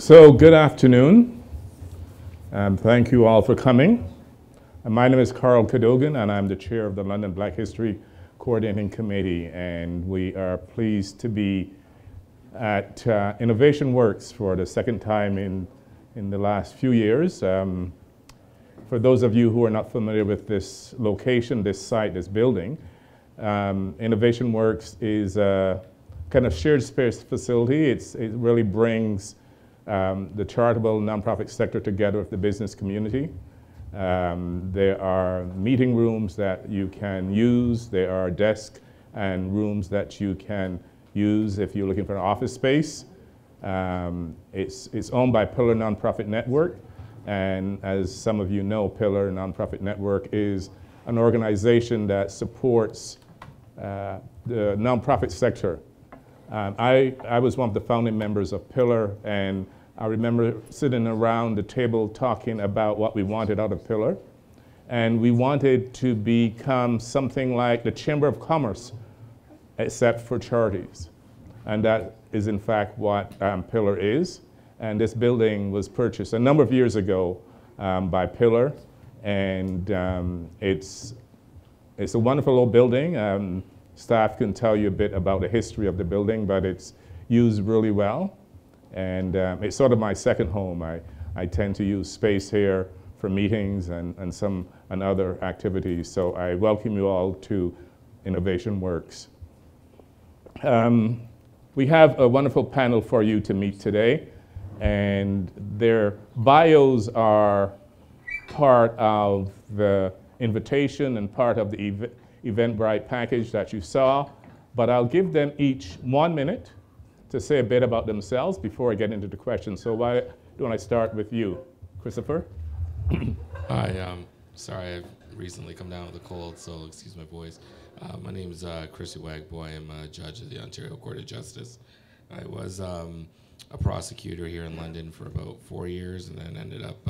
So good afternoon, and thank you all for coming. My name is Carl Cadogan, and I'm the chair of the London Black History Coordinating Committee, and we are pleased to be at Innovation Works for the second time in the last few years. For those of you who are not familiar with this location, this site, this building, Innovation Works is a kind of shared space facility. It really brings the charitable nonprofit sector together with the business community. There are meeting rooms that you can use. There are desks and rooms that you can use if you're looking for an office space. It's owned by Pillar Nonprofit Network, and as some of you know, Pillar Nonprofit Network is an organization that supports the nonprofit sector. I was one of the founding members of Pillar, and I remember sitting around the table talking about what we wanted out of Pillar. And we wanted to become something like the Chamber of Commerce, except for charities. And that is in fact what Pillar is. And this building was purchased a number of years ago by Pillar. And it's a wonderful old building. Staff can tell you a bit about the history of the building, but it's used really well. And it's sort of my second home. I tend to use space here for meetings and other activities. So I welcome you all to Innovation Works. We have a wonderful panel for you to meet today, and their bios are part of the invitation and part of the Eventbrite package that you saw, but I'll give them each 1 minute to say a bit about themselves before I get into the questions. So why don't I start with you, Christopher? Hi, sorry, I've recently come down with a cold, so excuse my voice. My name is Chris Uwagboe. I'm a judge of the Ontario Court of Justice. I was a prosecutor here in London for about 4 years, and then ended up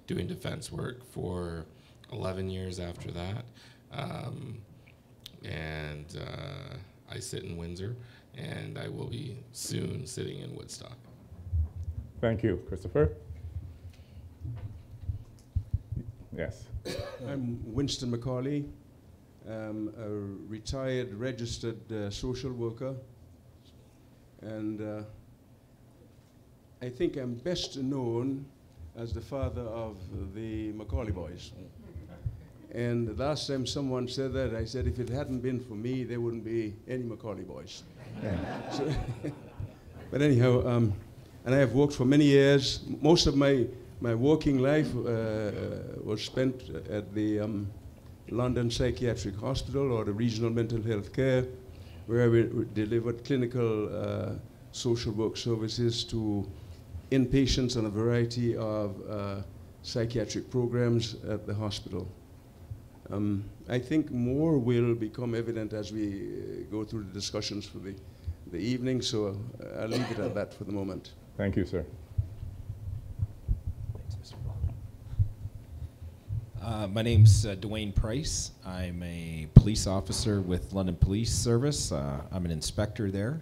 doing defense work for 11 years after that. I sit in Windsor, and I will be soon sitting in Woodstock. Thank you, Christopher. Yes. I'm Winston McAuley. I'm a retired registered social worker, and I think I'm best known as the father of the McAuley boys. And the last time someone said that, I said, if it hadn't been for me, there wouldn't be any McAuley boys. Yeah. So but anyhow, and I have worked for many years. Most of my working life was spent at the London Psychiatric Hospital or the Regional Mental Health Care, where we delivered clinical social work services to inpatients on a variety of psychiatric programs at the hospital. I think more will become evident as we go through the discussions for the evening, so I'll leave it at that for the moment. Thank you, sir. Thanks, Mr. My name's Dwayne Price. I'm a police officer with London Police Service. I'm an inspector there.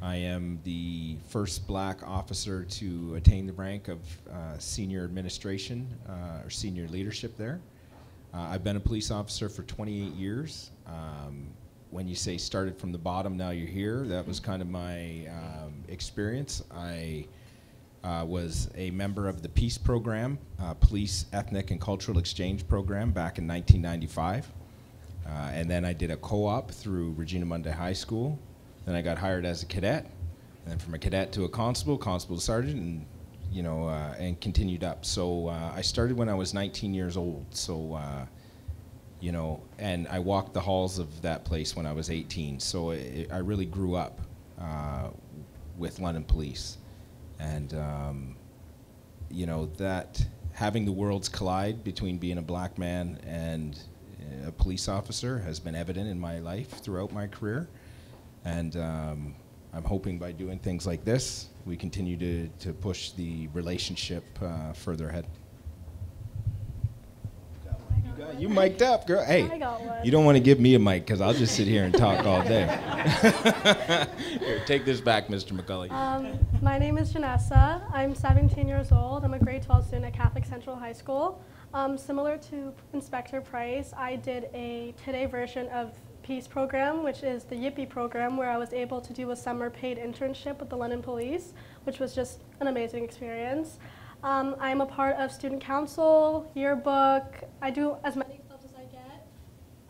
I am the first black officer to attain the rank of senior administration or senior leadership there. I've been a police officer for 28 years. When you say started from the bottom, now you're here, that was kind of my experience. I was a member of the PEACE program, Police Ethnic and Cultural Exchange Program, back in 1995. And then I did a co-op through Regina Mundi High School. Then I got hired as a cadet. And then from a cadet to a constable to sergeant, and and continued up. So I started when I was 19 years old. So, and I walked the halls of that place when I was 18. So I really grew up with London Police. And, that having the worlds collide between being a black man and a police officer has been evident in my life throughout my career. And I'm hoping by doing things like this, we continue to push the relationship further ahead. You got one. You mic'd up, girl. Hey, I got one. you don't want to give me a mic because I'll just sit here and talk all day. Here, take this back, Mr. McAuley. My name is Janessa. I'm 17 years old. I'm a grade 12 student at Catholic Central High School. Similar to Inspector Price, I did a today version of Peace program, which is the Yippee program, where I was able to do a summer paid internship with the London Police, which was just an amazing experience. I'm a part of student council, yearbook. I do as many clubs as I get.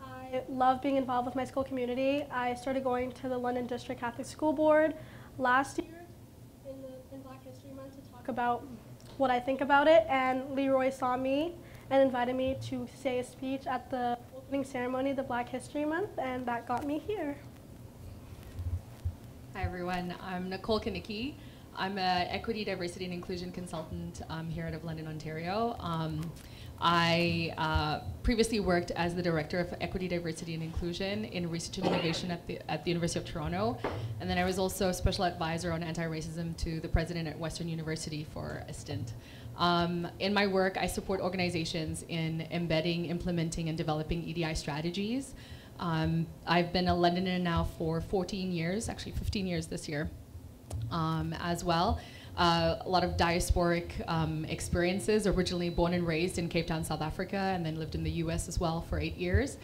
I love being involved with my school community. I started going to the London District Catholic School Board last year in Black History Month to talk about what I think about it, and Leroy saw me and invited me to say a speech at the opening ceremony of the Black History Month, and that got me here. Hi everyone, I'm Nicole Kaniki. I'm an equity, diversity, and inclusion consultant here out of London, Ontario. I previously worked as the Director of Equity, Diversity, and Inclusion in Research and Innovation at the University of Toronto. And then I was also a Special Advisor on Anti-Racism to the President at Western University for a stint. In my work, I support organizations in embedding, implementing, and developing EDI strategies. I've been a Londoner now for 14 years, actually 15 years this year as well. A lot of diasporic experiences, originally born and raised in Cape Town, South Africa, and then lived in the US as well for 8 years.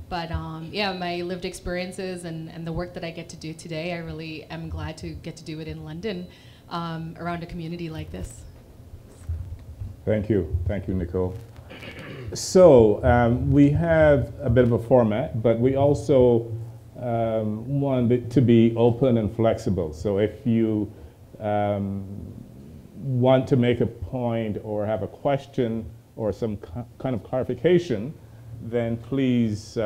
But yeah, my lived experiences and the work that I get to do today, I really am glad to get to do it in London around a community like this. Thank you, Nicole. So we have a bit of a format, but we also want it to be open and flexible. So if you want to make a point or have a question or some kind of clarification, then please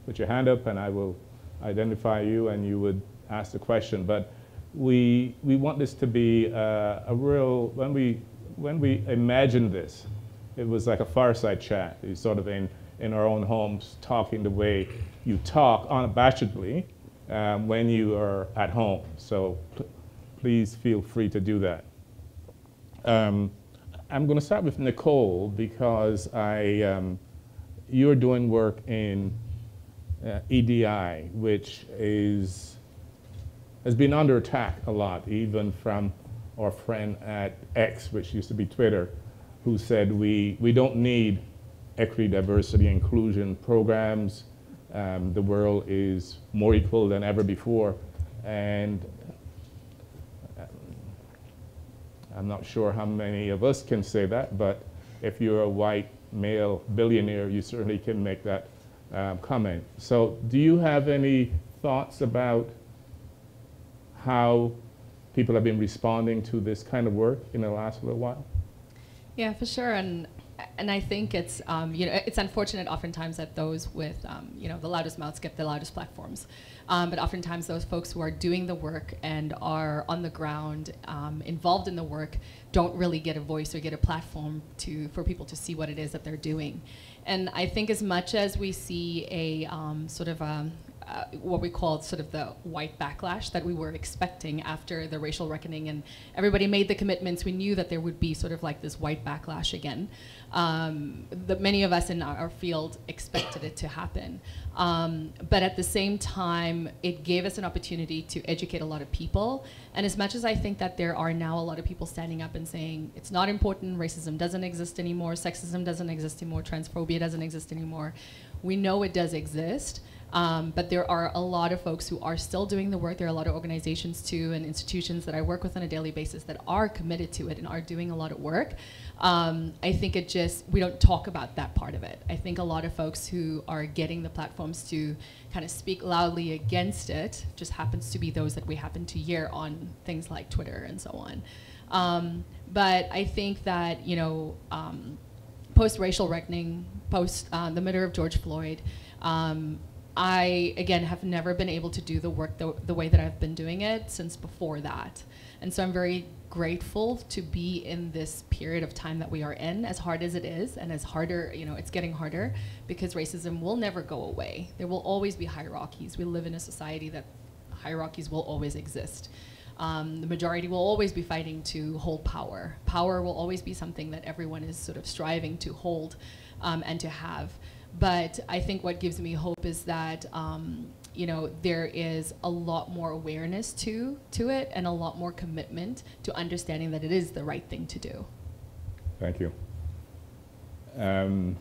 put your hand up and I will identify you and you would ask the question. But we want this to be a real, when we imagined this, it was like a fireside chat. You sort of in our own homes talking the way you talk unabashedly when you are at home. So please feel free to do that. I'm going to start with Nicole because you're doing work in EDI, which has been under attack a lot, even from our friend at X, which used to be Twitter, who said we don't need equity, diversity, inclusion programs. The world is more equal than ever before. And I'm not sure how many of us can say that, but if you're a white male billionaire, you certainly can make that comment. So do you have any thoughts about how people have been responding to this kind of work in the last little while? Yeah, for sure. And I think it's it's unfortunate oftentimes that those with the loudest mouths get the loudest platforms. But oftentimes those folks who are doing the work and are on the ground, involved in the work, don't really get a voice or get a platform for people to see what it is that they're doing. And I think as much as we see a what we call sort of the white backlash that we were expecting after the racial reckoning, and everybody made the commitments, we knew that there would be sort of like this white backlash again. Many of us in our field expected it to happen. But at the same time, it gave us an opportunity to educate a lot of people. And as much as I think that there are now a lot of people standing up and saying, it's not important, racism doesn't exist anymore, sexism doesn't exist anymore, transphobia doesn't exist anymore, we know it does exist. But there are a lot of folks who are still doing the work. There are a lot of organizations too and institutions that I work with on a daily basis that are committed to it and are doing a lot of work. I think we don't talk about that part of it. I think a lot of folks who are getting the platforms to kind of speak loudly against it just happens to be those that we happen to hear on things like Twitter and so on. But I think that, post-racial reckoning, post the murder of George Floyd, I, again, have never been able to do the work the way that I've been doing it since before that. And so I'm very grateful to be in this period of time that we are in, as hard as it is, and as harder, it's getting harder, because racism will never go away. There will always be hierarchies. We live in a society that hierarchies will always exist. The majority will always be fighting to hold power. Power will always be something that everyone is sort of striving to hold and to have. But I think what gives me hope is that you know, there is a lot more awareness to it and a lot more commitment to understanding that it is the right thing to do. Thank you. I'm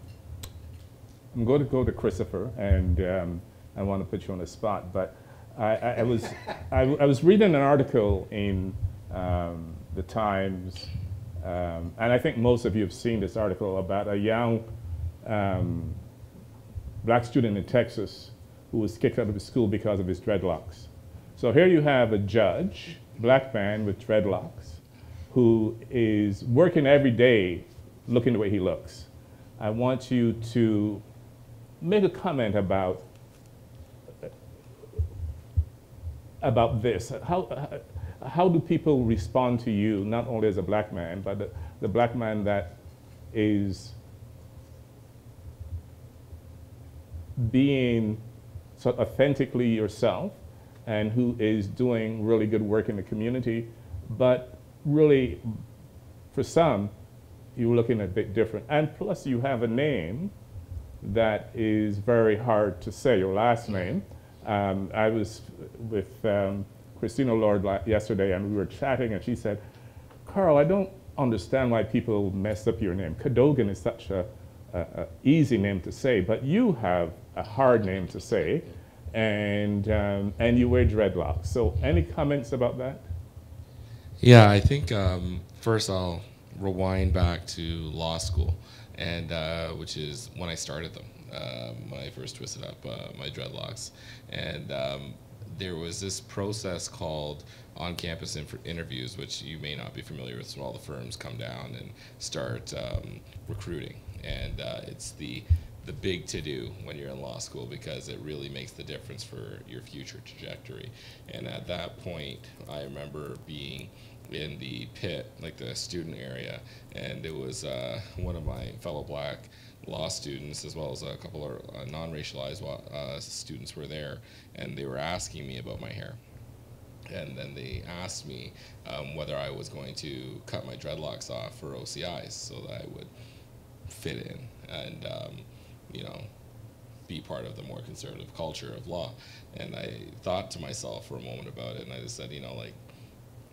going to go to Christopher, and I want to put you on the spot, but I was reading an article in the Times, and I think most of you have seen this article about a young black student in Texas who was kicked out of his school because of his dreadlocks. So here you have a judge, black man with dreadlocks, who is working every day looking the way he looks. I want you to make a comment about this. How do people respond to you, not only as a black man, but the black man that is being sort of authentically yourself and who is doing really good work in the community, but really, for some, you're looking a bit different. And plus you have a name that is very hard to say, your last name. I was with Christina Lord yesterday, and we were chatting, and she said, Carl, I don't understand why people mess up your name. Cadogan is such a easy name to say, but you have a hard name to say, and you wear dreadlocks. So any comments about that? Yeah, I think first I'll rewind back to law school, and which is when I started them, when I first twisted up my dreadlocks. And there was this process called on-campus interviews, which you may not be familiar with, so all the firms come down and start recruiting. And it's the big to-do when you're in law school, because it really makes the difference for your future trajectory. And at that point, I remember being in the pit, like the student area, and it was one of my fellow black law students, as well as a couple of non-racialized students were there, and they were asking me about my hair. And then they asked me whether I was going to cut my dreadlocks off for OCIs so that I would fit in and you know, be part of the more conservative culture of law. And I thought to myself for a moment about it, and I just said, you know, like,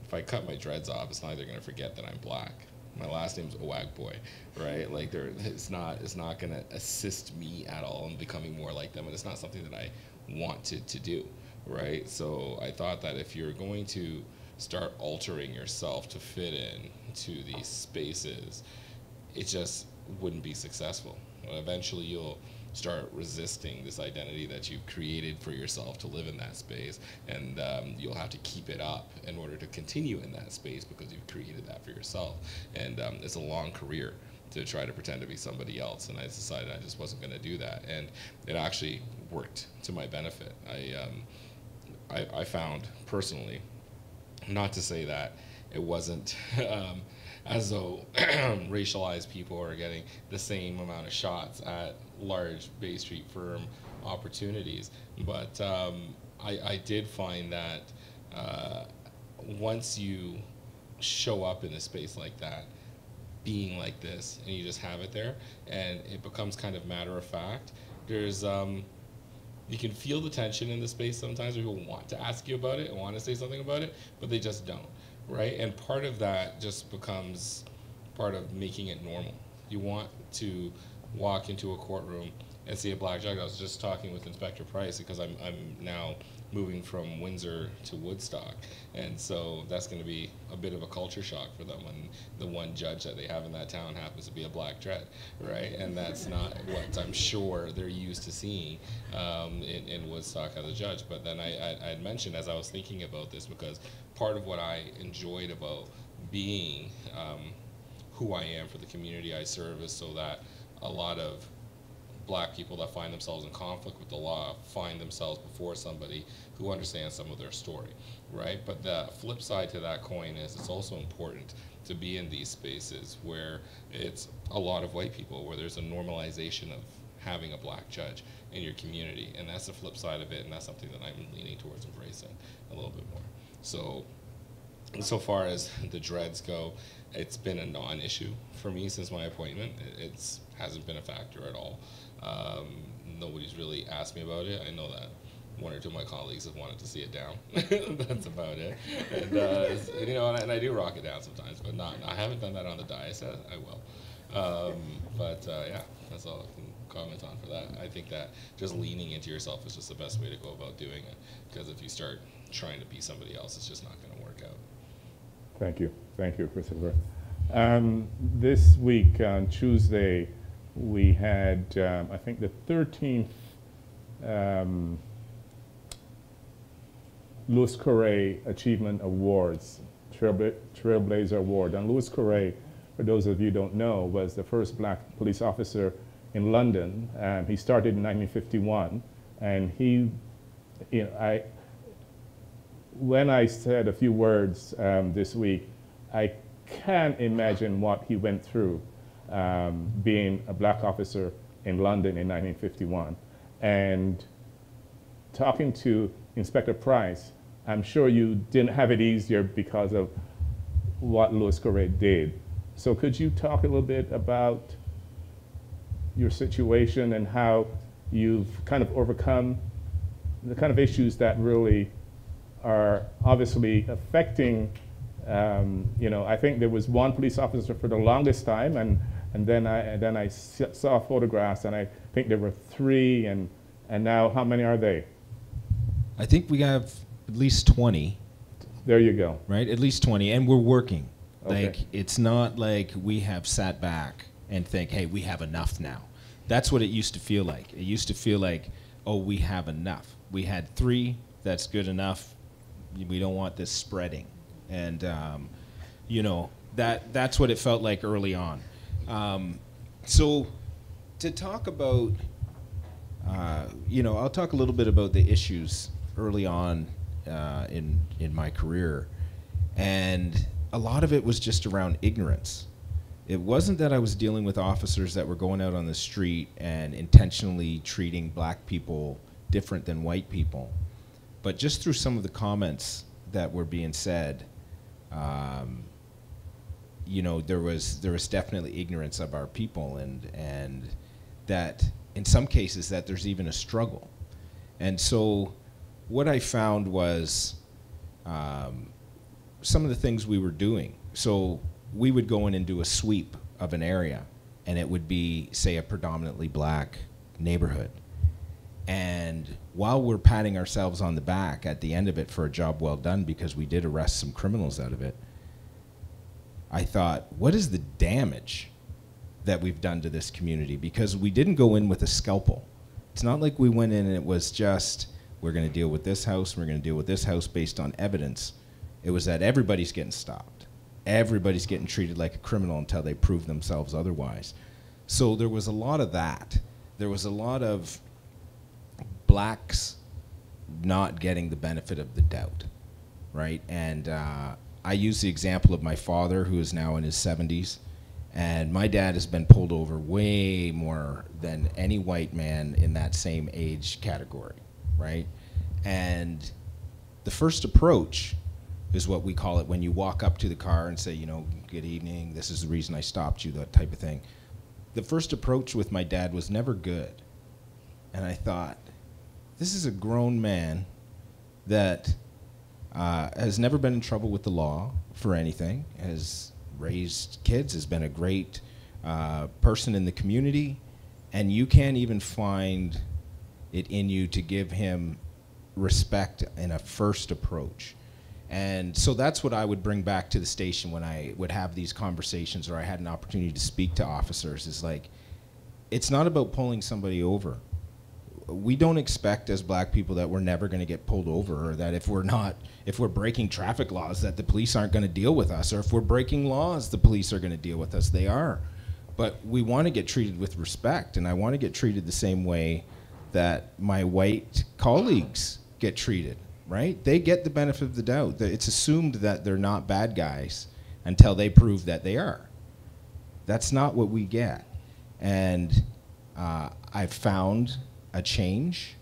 if I cut my dreads off, it's not like they're going to forget that I'm black. My last name's Uwagboe, right? Like, it's not going to assist me at all in becoming more like them, and it's not something that I wanted to do, right? So I thought that if you're going to start altering yourself to fit in to these spaces, it just wouldn't be successful. Eventually you'll start resisting this identity that you've created for yourself to live in that space, and you'll have to keep it up in order to continue in that space because you've created that for yourself. And it's a long career to try to pretend to be somebody else, and I decided I just wasn't going to do that, and it actually worked to my benefit. I found personally, not to say that it wasn't as though racialized people are getting the same amount of shots at large Bay Street firm opportunities. But I did find that once you show up in a space like that, being like this, and you just have it there, and it becomes kind of matter of fact, there's you can feel the tension in the space sometimes. People want to ask you about it and want to say something about it, but they just don't. Right, and part of that just becomes part of making it normal. You want to walk into a courtroom and see a black judge. I was just talking with Inspector Price because I'm now moving from Windsor to Woodstock, and so that's going to be a bit of a culture shock for them when the one judge that they have in that town happens to be a black dread, right? And that's not what I'm sure they're used to seeing in Woodstock as a judge. But then I had mentioned, as I was thinking about this, because part of what I enjoyed about being who I am for the community I serve is so that a lot of black people that find themselves in conflict with the law find themselves before somebody who understands some of their story, right? But the flip side to that coin is it's also important to be in these spaces where it's a lot of white people, where there's a normalization of having a black judge in your community, and that's the flip side of it, and that's something that I'm leaning towards embracing a little bit more. So so far as the dreads go, it's been a non-issue for me since my appointment. It hasn't been a factor at all. Nobody's really asked me about it. I know that one or two of my colleagues have wanted to see it down. That's about it. And, you know, and I do rock it down sometimes, but I haven't done that on the dais. I will. Yeah, that's all I can comment on for that. I think that just leaning into yourself is just the best way to go about doing it, because if you start trying to be somebody else, it's just not going to work out. Thank you, Christopher. This week on Tuesday, we had, I think, the 13th Louis Correa Achievement Awards, Trailblazer Award. And Louis Correa, for those of you who don't know, was the first black police officer in London. He started in 1951, and he, you know, when I said a few words this week, I can't imagine what he went through being a black officer in London in 1951. And talking to Inspector Price, I'm sure you didn't have it easier because of what Louis Correa did. So could you talk a little bit about your situation and how you've kind of overcome the kind of issues that really are obviously affecting, you know, I think there was one police officer for the longest time, and then I saw photographs, and I think there were 3, and now how many are they? I think we have at least 20. There you go. Right, at least 20, and we're working. Okay. Like, it's not like we have sat back and think, hey, we have enough now. That's what it used to feel like. It used to feel like, oh, we have enough. We had 3, that's good enough. We don't want this spreading. And, you know, that's what it felt like early on. So to talk about, you know, I'll talk a little bit about the issues early on in my career. And a lot of it was just around ignorance. It wasn't that I was dealing with officers that were going out on the street and intentionally treating black people different than white people, but just through some of the comments that were being said, you know, there was definitely ignorance of our people, and that in some cases that there's even a struggle. And so what I found was some of the things we were doing. So we would go in and do a sweep of an area, and it would be, say, a predominantly black neighborhood. And while we're patting ourselves on the back at the end of it for a job well done, because we did arrest some criminals out of it, I thought, what is the damage that we've done to this community? Because we didn't go in with a scalpel. It's not like we went in and it was just, we're going to deal with this house, we're going to deal with this house based on evidence. It was that everybody's getting stopped. Everybody's getting treated like a criminal until they prove themselves otherwise. So there was a lot of that. There was a lot of blacks not getting the benefit of the doubt, right? And I use the example of my father, who is now in his 70s, and my dad has been pulled over way more than any white man in that same age category, right? And the first approach is what we call it when you walk up to the car and say, you know, good evening, this is the reason I stopped you, that type of thing. The first approach with my dad was never good. And I thought, this is a grown man that has never been in trouble with the law for anything, has raised kids, has been a great person in the community, and you can't even find it in you to give him respect in a first approach. And so that's what I would bring back to the station when I would have these conversations, or I had an opportunity to speak to officers, is like, it's not about pulling somebody over. We don't expect as black people that we're never going to get pulled over, or that if we're breaking traffic laws, that the police aren't going to deal with us, or if we're breaking laws, the police are going to deal with us. They are. But we want to get treated with respect, and I want to get treated the same way that my white colleagues get treated, right? They get the benefit of the doubt. It's assumed that they're not bad guys until they prove that they are. That's not what we get. And I've found a change.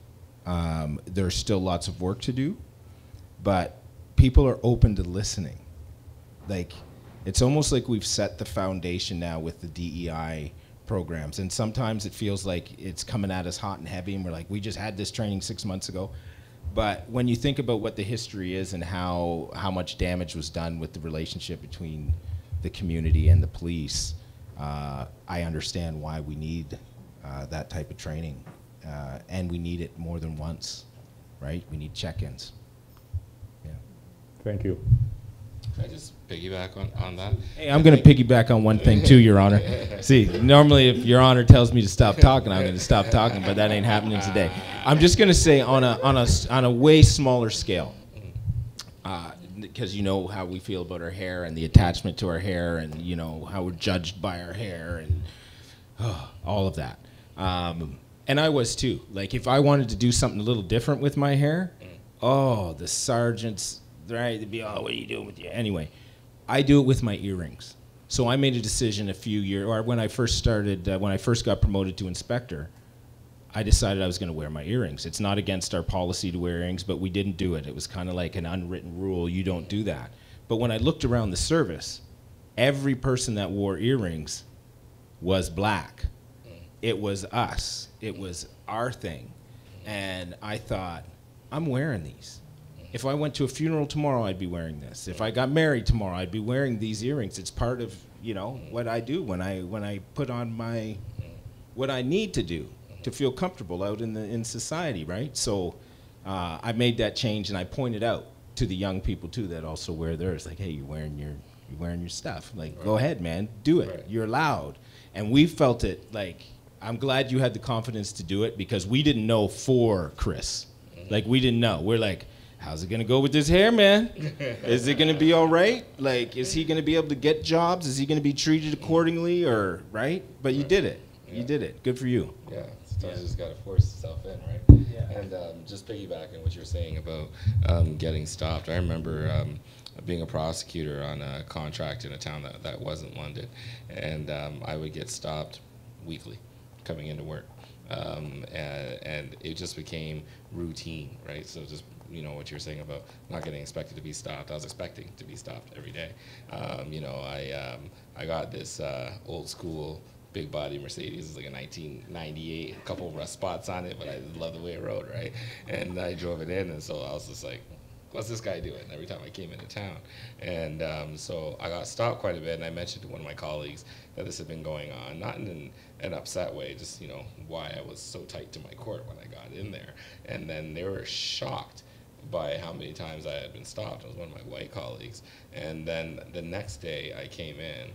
There's still lots of work to do, but people are open to listening. like, it's almost like we've set the foundation now with the DEI programs, and sometimes it feels like it's coming at us hot and heavy, and we're like, we just had this training 6 months ago. But when you think about what the history is and how much damage was done with the relationship between the community and the police, I understand why we need that type of training. And we need it more than once, right? We need check-ins. Yeah. Thank you. Can I just piggyback on that? Hey, I'm going to piggyback on one thing too, Your Honor. See, normally if Your Honor tells me to stop talking, I'm going to stop talking, but that ain't happening today. I'm just going to say on a way smaller scale, because you know how we feel about our hair and the attachment to our hair, and you know how we're judged by our hair, and all of that. And I was too. Like, if I wanted to do something a little different with my hair, the sergeants, right, they'd be, oh, what are you doing with your, anyway, I do it with my earrings. So I made a decision a few years, or when I first started, when I first got promoted to inspector, I decided I was going to wear my earrings. It's not against our policy to wear earrings, but we didn't do it. It was kind of like an unwritten rule, you don't do that. But when I looked around the service, every person that wore earrings was black. It was us. It was our thing. And I thought, I'm wearing these. If I went to a funeral tomorrow, I'd be wearing this. If I got married tomorrow, I'd be wearing these earrings. It's part of, you know, what I do when I put on my, what I need to do to feel comfortable out in society, right? So I made that change, and I pointed out to the young people too that also wear theirs, like, hey, you're wearing your stuff. Like, go ahead, man, do it. Right. You're allowed. And we felt it, like, I'm glad you had the confidence to do it, because we didn't know for Chris. Like, we didn't know. We're like, how's it gonna go with this hair, man? Is it gonna be all right? Like, is he gonna be able to get jobs? Is he gonna be treated accordingly, or, right? But you did it. Yeah. You did it. Good for you. Yeah, sometimes you just gotta force yourself in, right? Yeah. And just piggybacking what you're saying about getting stopped, I remember being a prosecutor on a contract in a town that wasn't London, and I would get stopped weekly coming into work, and it just became routine, right? So just, you know, what you're saying about not getting expected to be stopped, I was expecting to be stopped every day. You know, I got this old school big body Mercedes. It's like a 1998, a couple of rust spots on it, but I love the way it rode, right? And I drove it in, and so I was just like, what's this guy doing every time I came into town? And so I got stopped quite a bit, and I mentioned to one of my colleagues that this had been going on, not in an upset way, just, you know, why I was so tight to my court when I got in there. And then they were shocked by how many times I had been stopped. It was one of my white colleagues. And then the next day I came in,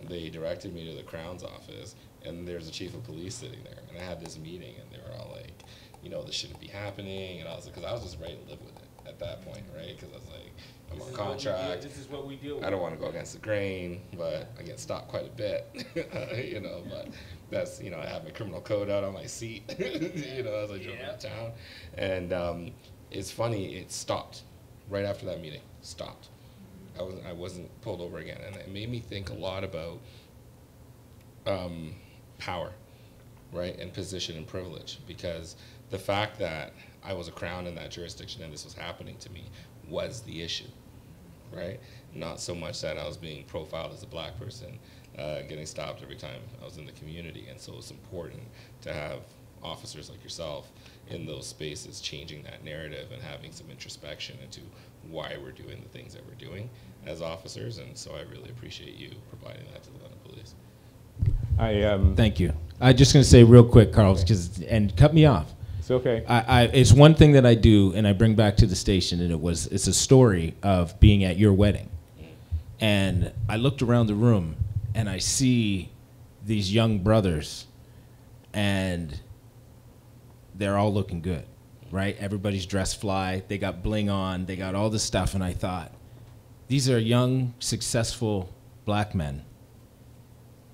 they directed me to the Crown's office, and there's a chief of police sitting there. And I had this meeting, and they were all like, you know, this shouldn't be happening. And I was like, because I was just ready to live with it at that point, right? Because I was like, I'm on contract. This is what we deal with. I don't want to go against the grain, but I get stopped quite a bit, you know, but that's, you know, I have my criminal code out on my seat, you know, as I drove into town. And it's funny, it stopped right after that meeting, stopped. I wasn't pulled over again, and it made me think a lot about power, right, and position and privilege, because the fact that I was a Crown in that jurisdiction and this was happening to me was the issue, right? Not so much that I was being profiled as a black person, getting stopped every time I was in the community. And so it's important to have officers like yourself in those spaces changing that narrative and having some introspection into why we're doing the things that we're doing as officers. And so I really appreciate you providing that to the London Police. Thank you. I'm just going to say real quick, Carl, and cut me off. It's okay. It's one thing that I do, and I bring back to the station, and it's a story of being at your wedding. And I looked around the room, and I see these young brothers, and they're all looking good, right? Everybody's dressed fly. They got bling on. They got all this stuff, and I thought, these are young, successful black men.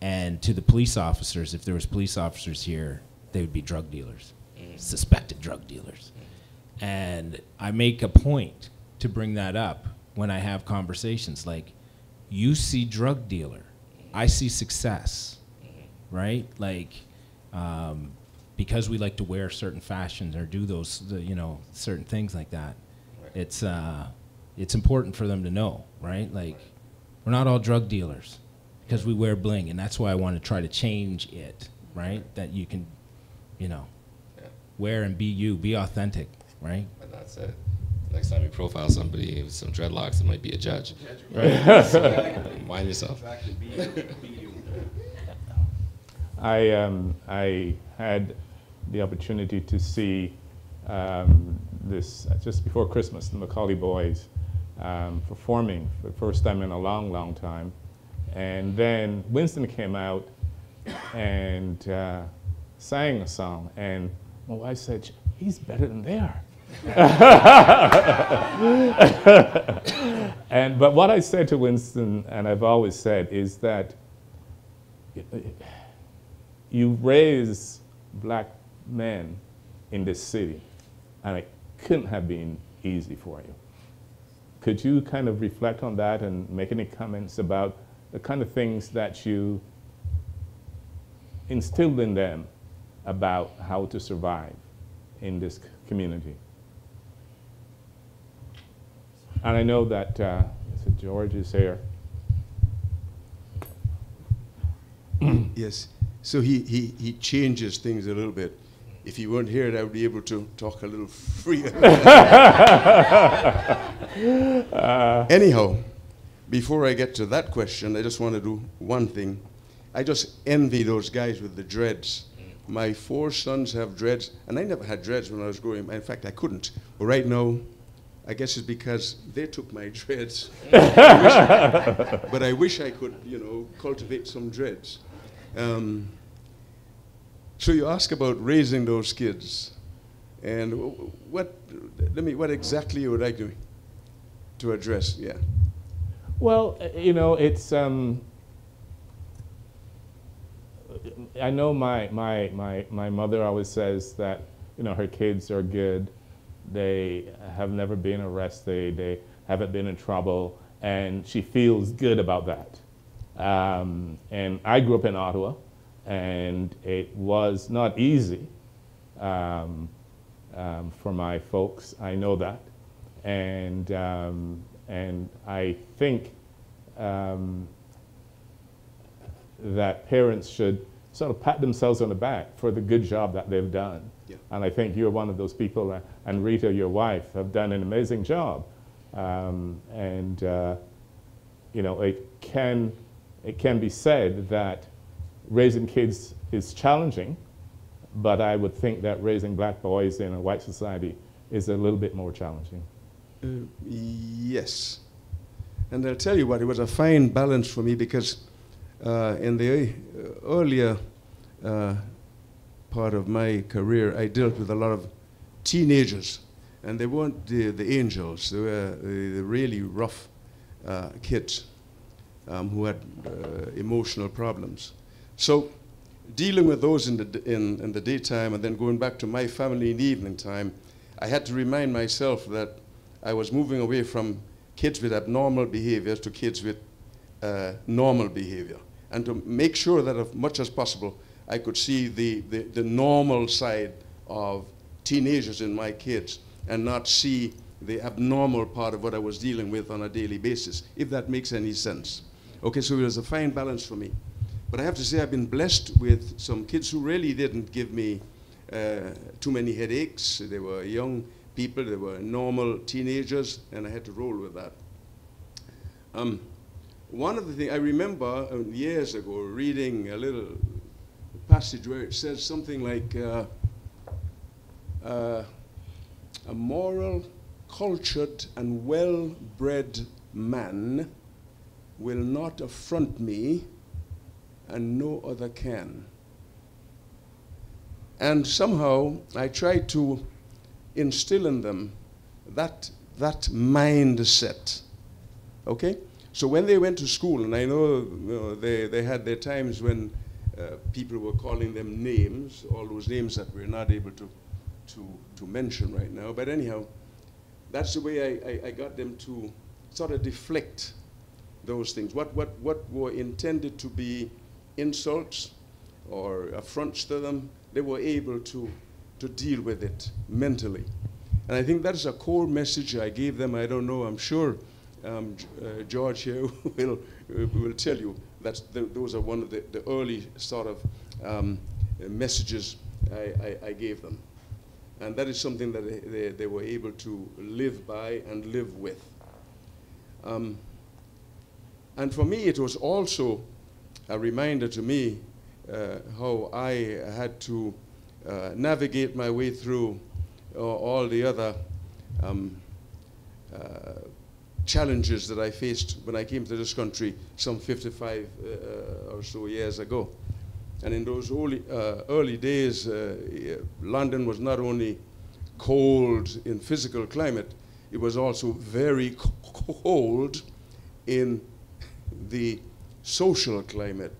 And to the police officers, if there was police officers here, they would be drug dealers. Suspected drug dealers. And I make a point to bring that up when I have conversations, like, you see drug dealer, I see success, right? Like, because we like to wear certain fashions or do those, you know, certain things like that, it's important for them to know, right? Like, We're not all drug dealers because we wear bling, and that's why I want to try to change it, right? That you can, you know, wear and be you, be authentic, right? But that's it. Next time you profile somebody with some dreadlocks, it might be a judge. Right? So, mind yourself. I had the opportunity to see this just before Christmas, the McAuley boys performing for the first time in a long, long time. And then Winston came out and sang a song, and my wife said, "He's better than they are." But what I said to Winston, and I've always said, is that you raise black men in this city, and it couldn't have been easy for you. Could you kind of reflect on that and make any comments about the kind of things that you instilled in them about how to survive in this community? And I know that George is here. Yes. So he changes things a little bit. If he weren't here, I would be able to talk a little freer. Anyhow, before I get to that question, I just want to do one thing. I just envy those guys with the dreads. My 4 sons have dreads, and I never had dreads when I was growing up. In fact, I couldn't. But right now, I guess it's because they took my dreads. But I wish I could, you know, cultivate some dreads. So you ask about raising those kids, and what exactly you would like to address? Yeah. Well, you know, it's I know my mother always says that, you know, her kids are good. They have never been arrested. They haven't been in trouble, and she feels good about that. And I grew up in Ottawa, and it was not easy for my folks. I know that, and I think that parents should sort of pat themselves on the back for the good job that they've done. Yeah. And I think you're one of those people, and Rita, your wife, have done an amazing job. You know, it can be said that raising kids is challenging, but I would think that raising black boys in a white society is a little bit more challenging. Yes. And I'll tell you what, it was a fine balance for me, because in the earlier part of my career, I dealt with a lot of teenagers, and they weren't the angels. They were the really rough kids who had emotional problems. So dealing with those in the daytime and then going back to my family in the evening time, I had to remind myself that I was moving away from kids with abnormal behaviors to kids with normal behavior, and to make sure that as much as possible I could see the normal side of teenagers in my kids and not see the abnormal part of what I was dealing with on a daily basis, if that makes any sense. Okay, so it was a fine balance for me. But I have to say I've been blessed with some kids who really didn't give me too many headaches. They were young people, they were normal teenagers, and I had to roll with that. One of the things I remember years ago reading a little passage where it says something like, a moral, cultured, and well-bred man will not affront me, and no other can. And somehow I try to instill in them that mindset. Okay? So when they went to school, and I know, they had their times when people were calling them names, all those names that we're not able to mention right now. But anyhow, that's the way I got them to sort of deflect those things. What were intended to be insults or affronts to them, they were able to deal with it mentally. And I think that is a core message I gave them. I don't know, I'm sure George here will tell you that those are one of the early sort of messages I gave them. And that is something that they were able to live by and live with. And for me, it was also a reminder to me how I had to navigate my way through all the other challenges that I faced when I came to this country some 55 or so years ago. And in those early days, London was not only cold in physical climate, it was also very cold in the social climate.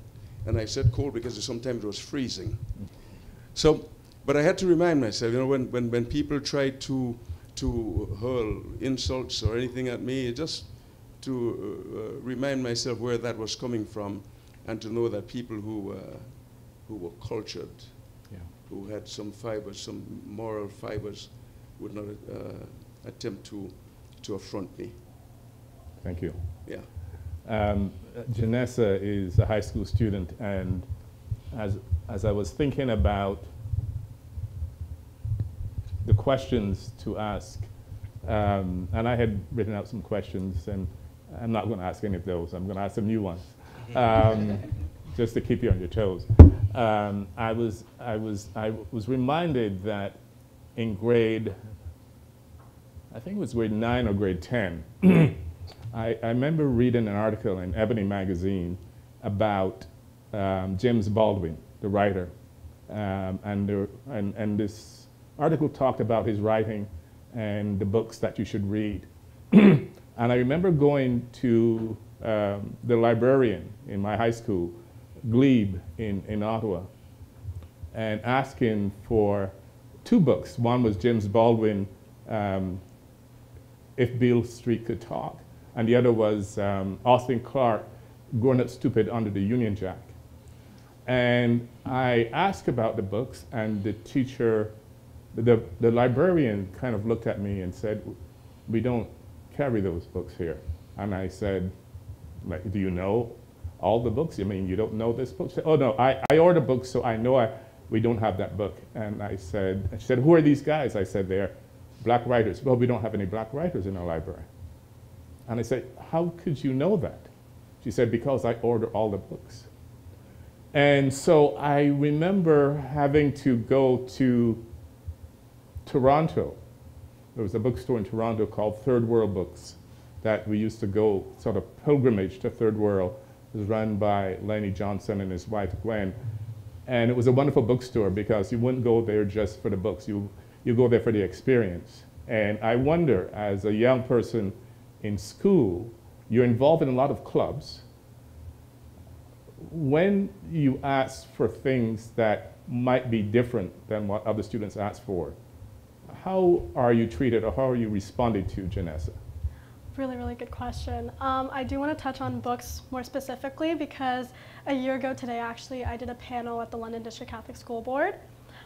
And I said cold because sometimes it was freezing. So, but I had to remind myself, you know, when people tried to hurl insults or anything at me, just to remind myself where that was coming from, and to know that people who were cultured, yeah, who had some fibers, some moral fibers, would not attempt to affront me. Thank you. Yeah. Janessa is a high school student, and as I was thinking about the questions to ask, and I had written out some questions, and I'm not going to ask any of those. I'm going to ask some new ones, just to keep you on your toes. I was reminded that in grade, I think it was grade 9 or grade 10, I remember reading an article in Ebony magazine about James Baldwin, the writer, and this article talked about his writing and the books that you should read. And I remember going to the librarian in my high school, Glebe in Ottawa, and asking for 2 books. One was James Baldwin, If Beale Street Could Talk, and the other was Austin Clarke, Grown Up Stupid Under the Union Jack. And I asked about the books, and the teacher, the librarian kind of looked at me and said, "We don't carry those books here." And I said, "Like, do you know all the books? I mean, you don't know this book?" She said, "Oh no, I order books, so I know we don't have that book." And she said, "Who are these guys?" I said, "They're black writers." "Well, we don't have any black writers in our library." And I said, "How could you know that?" She said, "Because I order all the books." And so I remember having to go to Toronto. There was a bookstore in Toronto called Third World Books that we used to go, sort of pilgrimage to Third World. It was run by Lenny Johnson and his wife Gwen. And it was a wonderful bookstore because you wouldn't go there just for the books. You go there for the experience. And I wonder, as a young person in school, you're involved in a lot of clubs. When you ask for things that might be different than what other students ask for, how are you treated, or how are you responded to, Janessa? Really, really good question. I do want to touch on books more specifically because a year ago today, actually, I did a panel at the London District Catholic School Board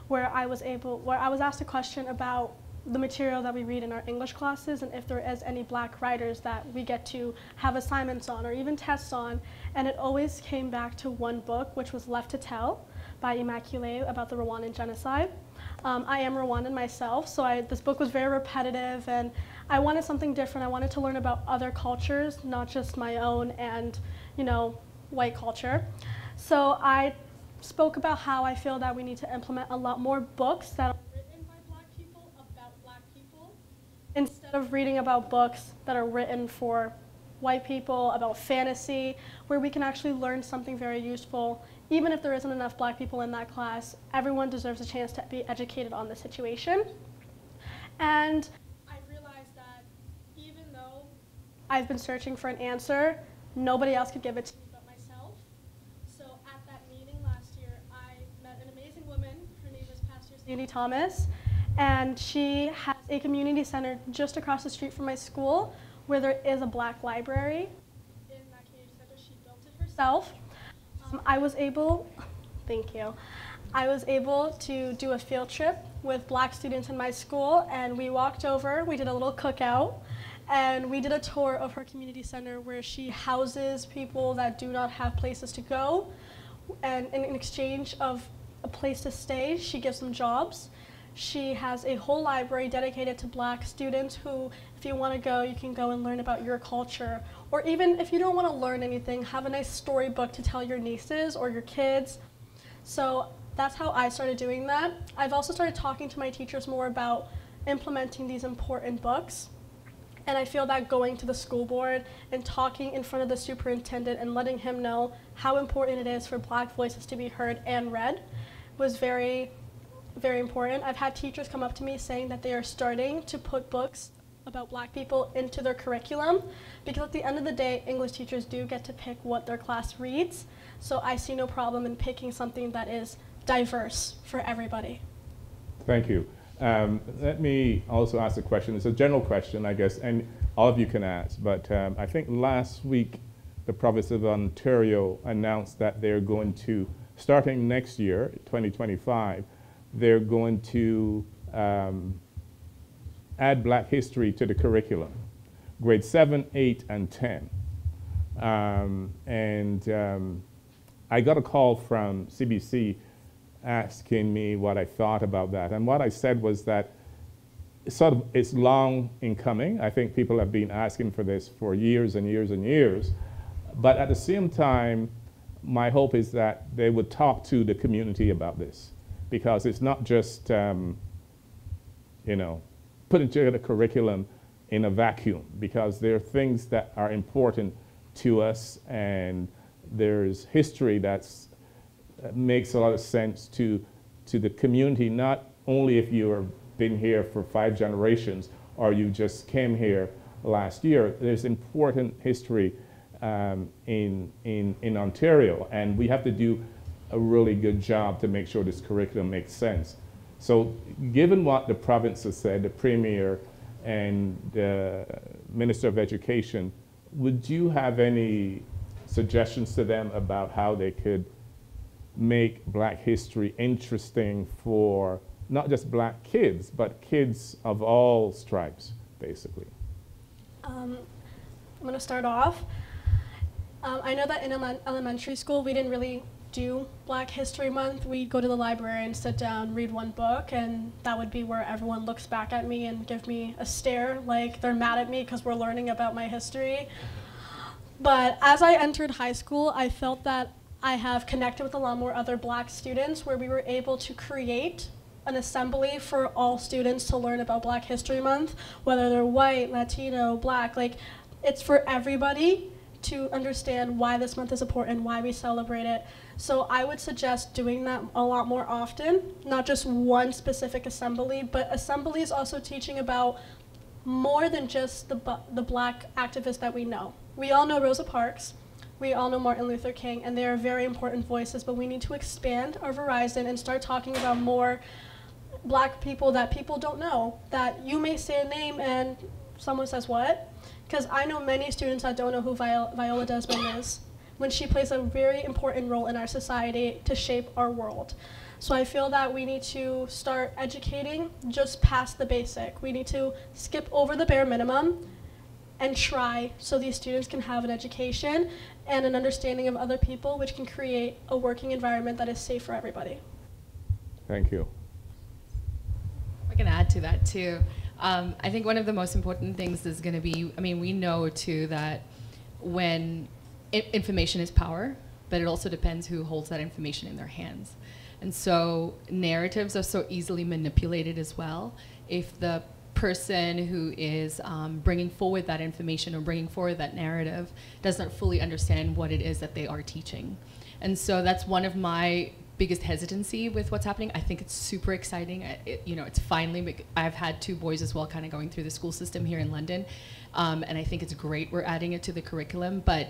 where I was asked a question about the material that we read in our English classes and if there is any black writers that we get to have assignments on or even tests on. And it always came back to one book, which was Left to Tell by Immaculée, about the Rwandan genocide. I am Rwandan myself, so this book was very repetitive, and I wanted something different. I wanted to learn about other cultures, not just my own and, you know, white culture. So I spoke about how I feel that we need to implement a lot more books that are written by black people about black people, instead of reading about books that are written for white people, about fantasy, where we can actually learn something very useful. Even if there isn't enough black people in that class, everyone deserves a chance to be educated on the situation. And I realized that even though I've been searching for an answer, nobody else could give it to me but myself. So at that meeting last year, I met an amazing woman. Her name is Pastor Sandy Thomas, and she has a community center just across the street from my school where there is a black library. In that community center, she built it herself. I was able to do a field trip with black students in my school, and we walked over, we did a little cookout, And we did a tour of her community center where she houses people that do not have places to go. And in exchange of a place to stay, she gives them jobs. She has a whole library dedicated to Black students who, if you want to go, you can go and learn about your culture. Or even if you don't want to learn anything, have a nice storybook to tell your nieces or your kids. So that's how I started doing that. I've also started talking to my teachers more about implementing these important books. And I feel that going to the school board and talking in front of the superintendent and letting him know how important it is for Black voices to be heard and read was very, very important. I've had teachers come up to me saying that they are starting to put books about Black people into their curriculum, because at the end of the day, English teachers do get to pick what their class reads. So I see no problem in picking something that is diverse for everybody. Thank you. Let me also ask a question. It's a general question, I guess, and all of you can ask, but I think last week the province of Ontario announced that they're going to, starting next year, 2025, they're going to add Black history to the curriculum, grades 7, 8, and 10. I got a call from CBC asking me what I thought about that. And what I said was that it's long in coming. I think people have been asking for this for years and years and years. But at the same time, my hope is that they would talk to the community about this, because it's not just, putting together a curriculum in a vacuum, because there are things that are important to us, and there's history that's makes a lot of sense to the community, not only if you've been here for 5 generations or you just came here last year. There's important history in Ontario, and we have to do a really good job to make sure this curriculum makes sense. So given what the province has said, the Premier and the Minister of Education, would you have any suggestions to them about how they could make Black history interesting for not just Black kids, but kids of all stripes, basically? I'm going to start off. I know that in elementary school, we didn't really do Black History Month. We'd go to the library and sit down, read one book, and that would be where everyone looks back at me and give me a stare like they're mad at me because we're learning about my history. But as I entered high school, I felt that I have connected with a lot more other Black students where we were able to create an assembly for all students to learn about Black History Month, whether they're white, Latino, Black, like it's for everybody to understand why this month is important, why we celebrate it. So I would suggest doing that a lot more often, not just one specific assembly, but assemblies also teaching about more than just the Black activists that we know. We all know Rosa Parks. We all know Martin Luther King, and they are very important voices, but we need to expand our horizon and start talking about more Black people that people don't know, that you may say a name and someone says, what? Because I know many students that don't know who Viola Desmond is, when she plays a very important role in our society to shape our world. So I feel that we need to start educating just past the basic. We need to skip over the bare minimum and try so these students can have an education and an understanding of other people, which can create a working environment that is safe for everybody. Thank you. I can add to that too. I think one of the most important things is going to be, we know too that when information is power, but it also depends who holds that information in their hands. And so narratives are so easily manipulated as well. If the person who is bringing forward that information or bringing forward that narrative doesn't fully understand what it is that they are teaching. And so that's one of my biggest hesitancy with what's happening. I think it's super exciting. It's finally, I've had 2 boys as well kind of going through the school system here in London. And I think it's great we're adding it to the curriculum, but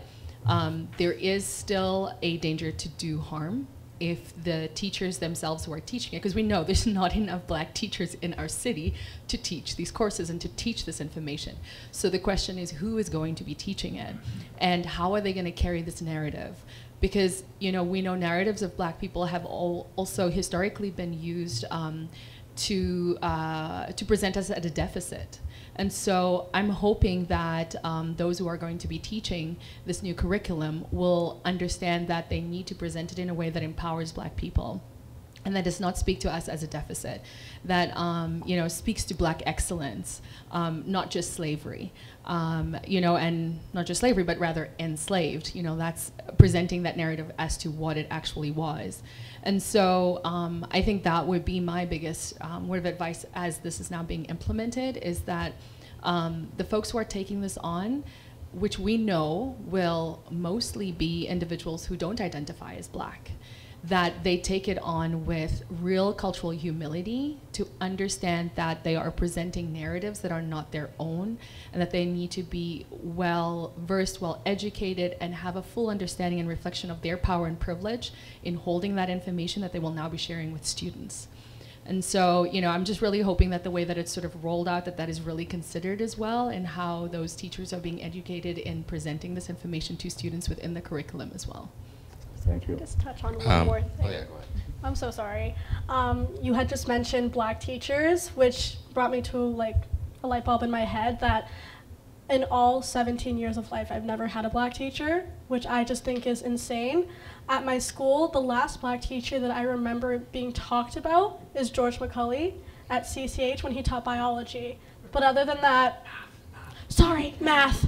there is still a danger to do harm if the teachers themselves who are teaching it, because we know there's not enough Black teachers in our city to teach these courses and to teach this information. So the question is, who is going to be teaching it? And how are they going to carry this narrative? Because we know narratives of Black people have also historically been used to present us at a deficit. And so I'm hoping that those who are going to be teaching this new curriculum will understand that they need to present it in a way that empowers Black people, and that does not speak to us as a deficit, that you know, speaks to Black excellence, not just slavery, you know, and not just slavery, but rather enslaved. You know, that's presenting that narrative as to what it actually was. And so I think that would be my biggest word of advice as this is now being implemented, is that the folks who are taking this on, which we know will mostly be individuals who don't identify as Black, that they take it on with real cultural humility to understand that they are presenting narratives that are not their own, and that they need to be well versed, well educated, and have a full understanding and reflection of their power and privilege in holding that information that they will now be sharing with students. And so, you know, I'm just really hoping that the way that it's sort of rolled out, that that is really considered as well, and how those teachers are being educated in presenting this information to students within the curriculum as well. Thank you. Just touch on one more thing. Oh yeah, go ahead. I'm so sorry. You had just mentioned Black teachers, which brought me to like a light bulb in my head that in all 17 years of life, I've never had a Black teacher, which I just think is insane. At my school, the last Black teacher that I remember being talked about is George McAuley at CCH when he taught biology. But other than that, sorry, math.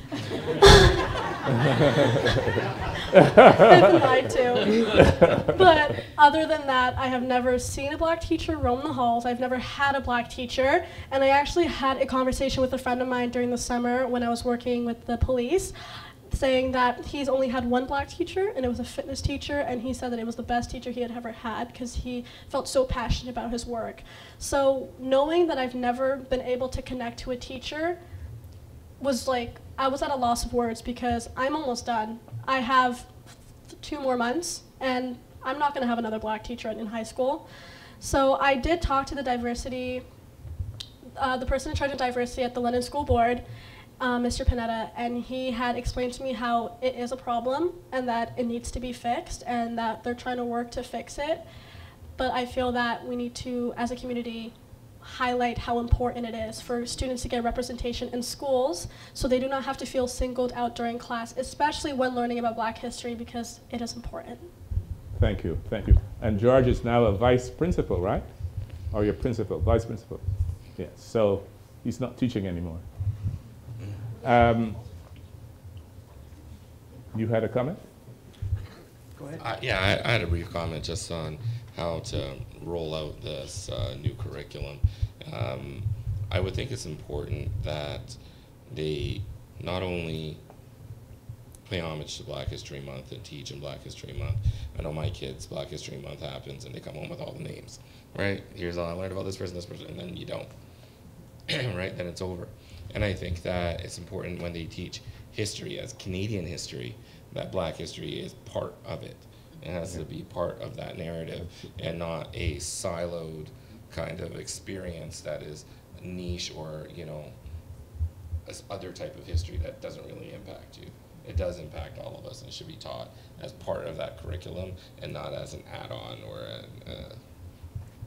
I've been lied to. But other than that, I have never seen a Black teacher roam the halls. I've never had a Black teacher. And I actually had a conversation with a friend of mine during the summer when I was working with the police, saying that he's only had one Black teacher, and it was a fitness teacher, and he said that it was the best teacher he had ever had because he felt so passionate about his work. So knowing that I've never been able to connect to a teacher was like, I was at a loss of words because I'm almost done. I have 2 more months, and I'm not gonna have another Black teacher in high school. So I did talk to the diversity, the person in charge of diversity at the London School Board, Mr. Panetta, and he had explained to me how it is a problem and that it needs to be fixed and that they're trying to work to fix it. But I feel that we need to, as a community, highlight how important it is for students to get representation in schools so they do not have to feel singled out during class, especially when learning about Black history, because it is important. Thank you, thank you. And George is now a vice principal, right? Or your principal, vice principal. Yes, so he's not teaching anymore. You had a comment? Go ahead. Yeah, I had a brief comment just on how to roll out this new curriculum. I would think it's important that they not only pay homage to Black History Month and teach in Black History Month. I know my kids, Black History Month happens and they come home with all the names, right? Here's all I learned about this person, and then you don't, right? Then it's over. And I think that it's important when they teach history as Canadian history, that Black history is part of it. It has to be part of that narrative and not a siloed kind of experience that is niche or, you know, this other type of history that doesn't really impact you. It does impact all of us and should be taught as part of that curriculum and not as an add-on or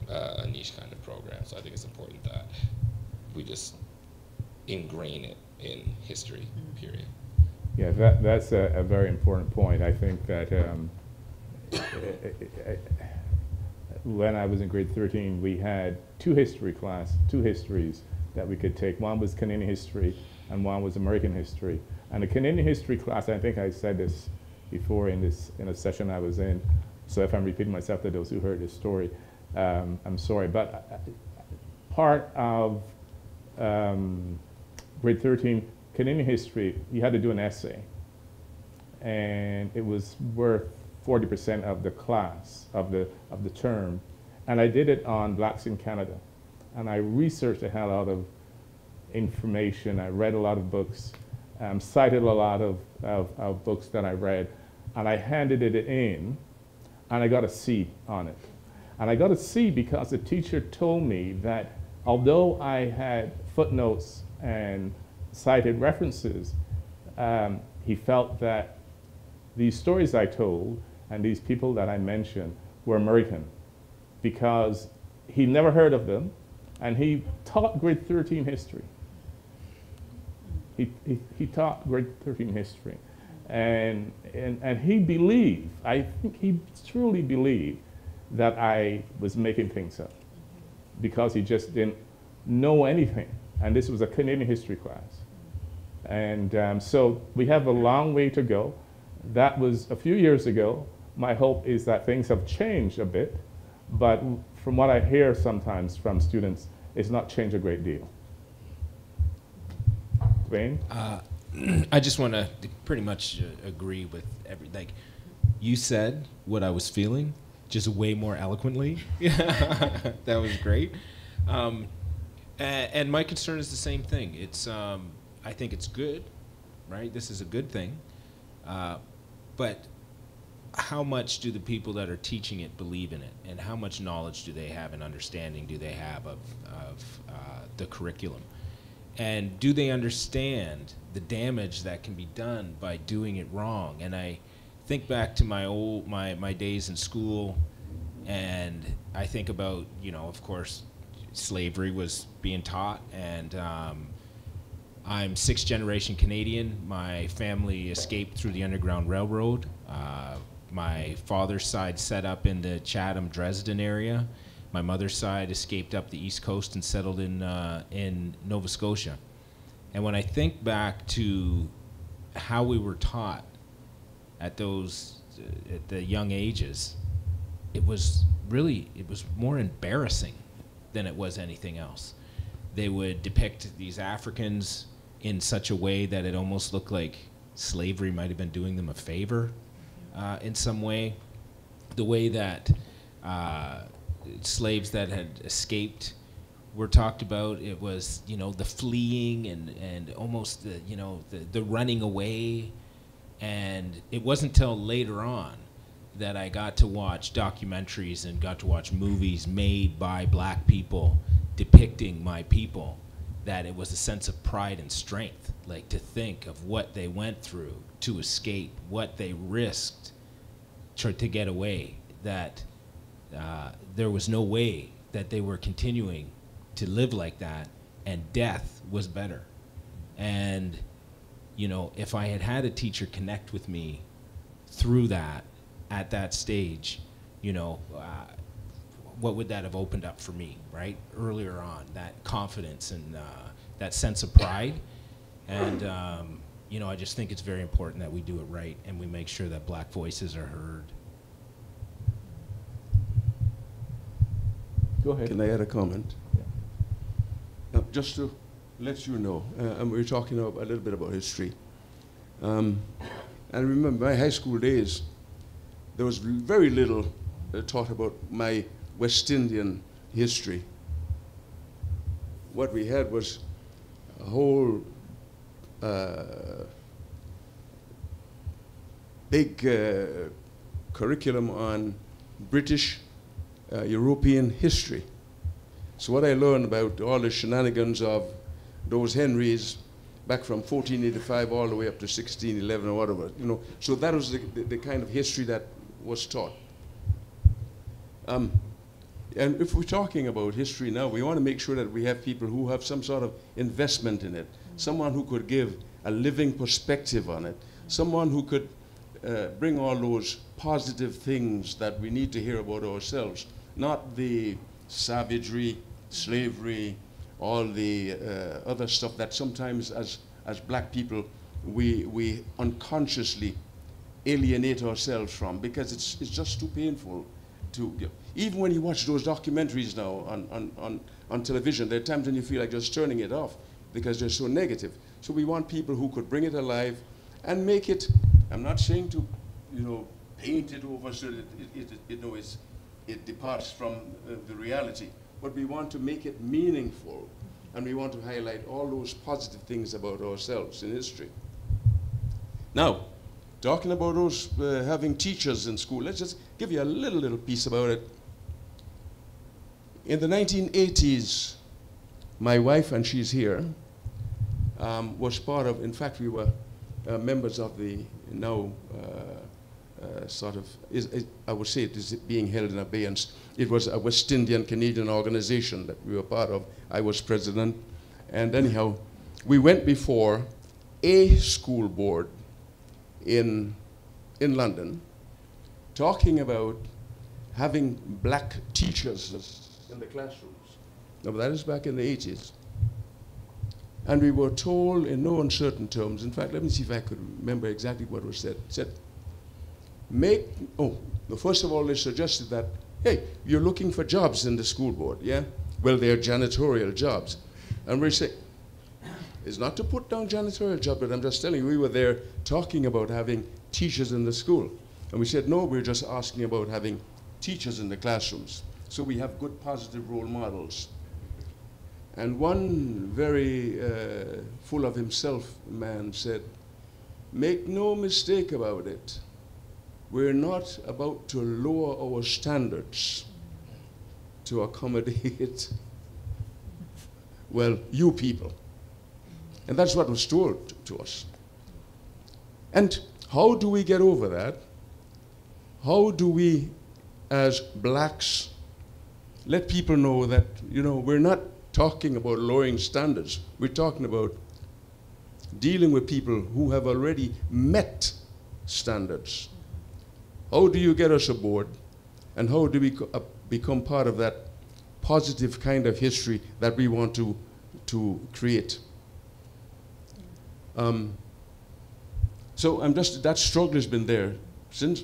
a niche kind of program. So I think it's important that we just ingrain it in history, period. Yeah, that's a very important point. I think that when I was in grade 13, we had 2 histories that we could take. One was Canadian history and one was American history. And the Canadian history class, I think I said this before in a session I was in, so if I'm repeating myself to those who heard this story, I'm sorry. But part of grade 13 Canadian history, you had to do an essay, and it was worth 40% of the class, of the term. And I did it on Blacks in Canada. And I researched a hell out of information. I read a lot of books, cited a lot of books that I read, and I handed it in, and I got a C on it. And I got a C because the teacher told me that although I had footnotes and cited references, he felt that these stories I told and these people that I mentioned were American because he never heard of them, and he taught grade 13 history. he taught grade 13 history. And he believed, I think he truly believed that I was making things up because he just didn't know anything. And this was a Canadian history class. And so we have a long way to go. That was a few years ago. My hope is that things have changed a bit, but from what I hear sometimes from students, it's not changed a great deal. Dwayne? I just want to pretty much agree with like, you said what I was feeling, just way more eloquently. That was great. And my concern is the same thing. It's, I think it's good, right? This is a good thing. But how much do the people that are teaching it believe in it? And how much knowledge do they have and understanding do they have of the curriculum? And do they understand the damage that can be done by doing it wrong? And I think back to my days in school, and I think about, you know, of course, slavery was being taught, and I'm 6th generation Canadian. My family escaped through the Underground Railroad. My father's side set up in the Chatham-Dresden area. My mother's side escaped up the East Coast and settled in Nova Scotia. And when I think back to how we were taught at the young ages, it was more embarrassing than it was anything else. They would depict these Africans in such a way that it almost looked like slavery might have been doing them a favor in some way. The way that slaves that had escaped were talked about, it was, you know, the fleeing and almost the, you know, the running away. And it wasn't until later on that I got to watch documentaries and got to watch movies made by black people depicting my people, that it was a sense of pride and strength, like to think of what they went through to escape, what they risked to get away, that there was no way that they were continuing to live like that, and death was better. And, you know, if I had had a teacher connect with me through that, at that stage, you know, what would that have opened up for me, right? Earlier on, that confidence and that sense of pride. And, you know, I just think it's very important that we do it right and we make sure that black voices are heard. Go ahead. Can I add a comment? Yeah. Just to let you know, and we're talking a little bit about history. And I remember my high school days, there was very little taught about my West Indian history. What we had was a whole big curriculum on British European history. So what I learned about all the shenanigans of those Henrys back from 1485 all the way up to 1611 or whatever, you know. So that was the kind of history that was taught. And if we're talking about history now, we want to make sure that we have people who have some sort of investment in it, someone who could give a living perspective on it, someone who could bring all those positive things that we need to hear about ourselves, not the savagery, slavery, all the other stuff that sometimes as black people we unconsciously alienate ourselves from, because it's just too painful to, you know, even when you watch those documentaries now on television, there are times when you feel like just turning it off because they're so negative. So we want people who could bring it alive and make it, I'm not saying to, you know, paint it over so that it departs from the reality, but we want to make it meaningful, and we want to highlight all those positive things about ourselves in history. Now, talking about those having teachers in school, let's just give you a little piece about it. In the 1980s, my wife, and she's here, was part of, in fact, we were members of the now sort of, I would say it is being held in abeyance. It was a West Indian Canadian organization that we were part of. I was president. And anyhow, we went before a school board in London talking about having black teachers in the classrooms. Now that is back in the 80s. And we were told in no uncertain terms, in fact, let me see if I could remember exactly what was said. It said, first of all, they suggested that, hey, you're looking for jobs in the school board, yeah? Well, they're janitorial jobs. And we say, it's not to put down janitorial jobs, but I'm just telling you, we were there talking about having teachers in the school. And we said, no, we're just asking about having teachers in the classrooms. So we have good positive role models. And one very full of himself man said, make no mistake about it. We're not about to lower our standards to accommodate, well, you people. And that's what was told to us. And how do we get over that? How do we, as blacks, let people know that, you know, we're not talking about lowering standards. We're talking about dealing with people who have already met standards. How do you get us aboard? And how do we become part of that positive kind of history that we want to create? So that struggle has been there since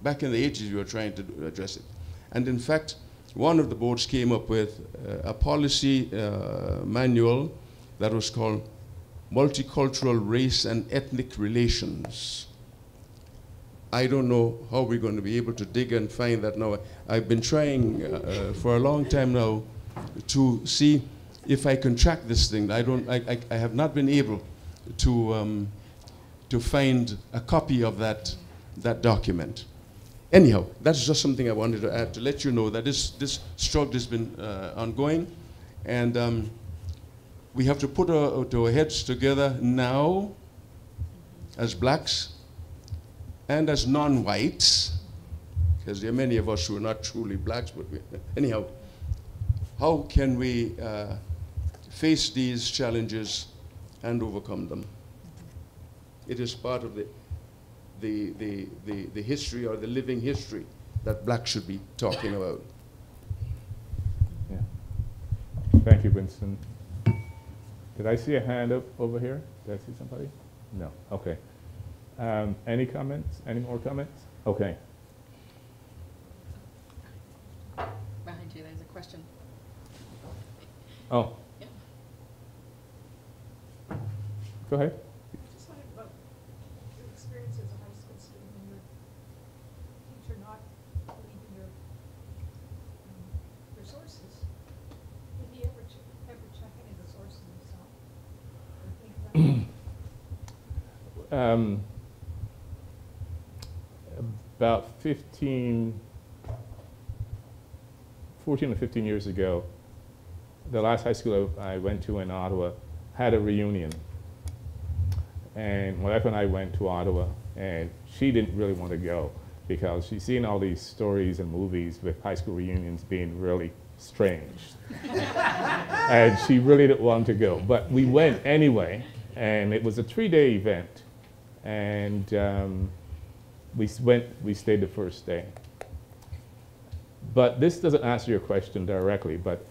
back in the 80s. We were trying to address it. And in fact, one of the boards came up with a policy manual that was called Multicultural Race and Ethnic Relations. I don't know how we're going to be able to dig and find that now. I've been trying for a long time now to see if I can track this thing. I have not been able to find a copy of that document. Anyhow, that's just something I wanted to add to let you know that this struggle has been ongoing, and we have to put our heads together now as blacks and as non-whites, because there are many of us who are not truly blacks, but anyhow, how can we face these challenges and overcome them? It is part of the history, or the living history, that blacks should be talking about. Yeah. Thank you, Winston. Did I see a hand up over here? Did I see somebody? No. Okay. Any comments? Any more comments? Okay. Behind you, there's a question. Oh. Yeah. Go ahead. Just wondering about your experience as a high school student and your teacher not believing your sources. Did he ever check any of the sources himself? Or think about About 14 or 15 years ago, the last high school I went to in Ottawa had a reunion. And my wife and I went to Ottawa, and she didn't really want to go because she's seen all these stories and movies with high school reunions being really strange. And she really didn't want to go. But we went anyway, and it was a 3-day event. And we stayed the first day. But this doesn't answer your question directly, but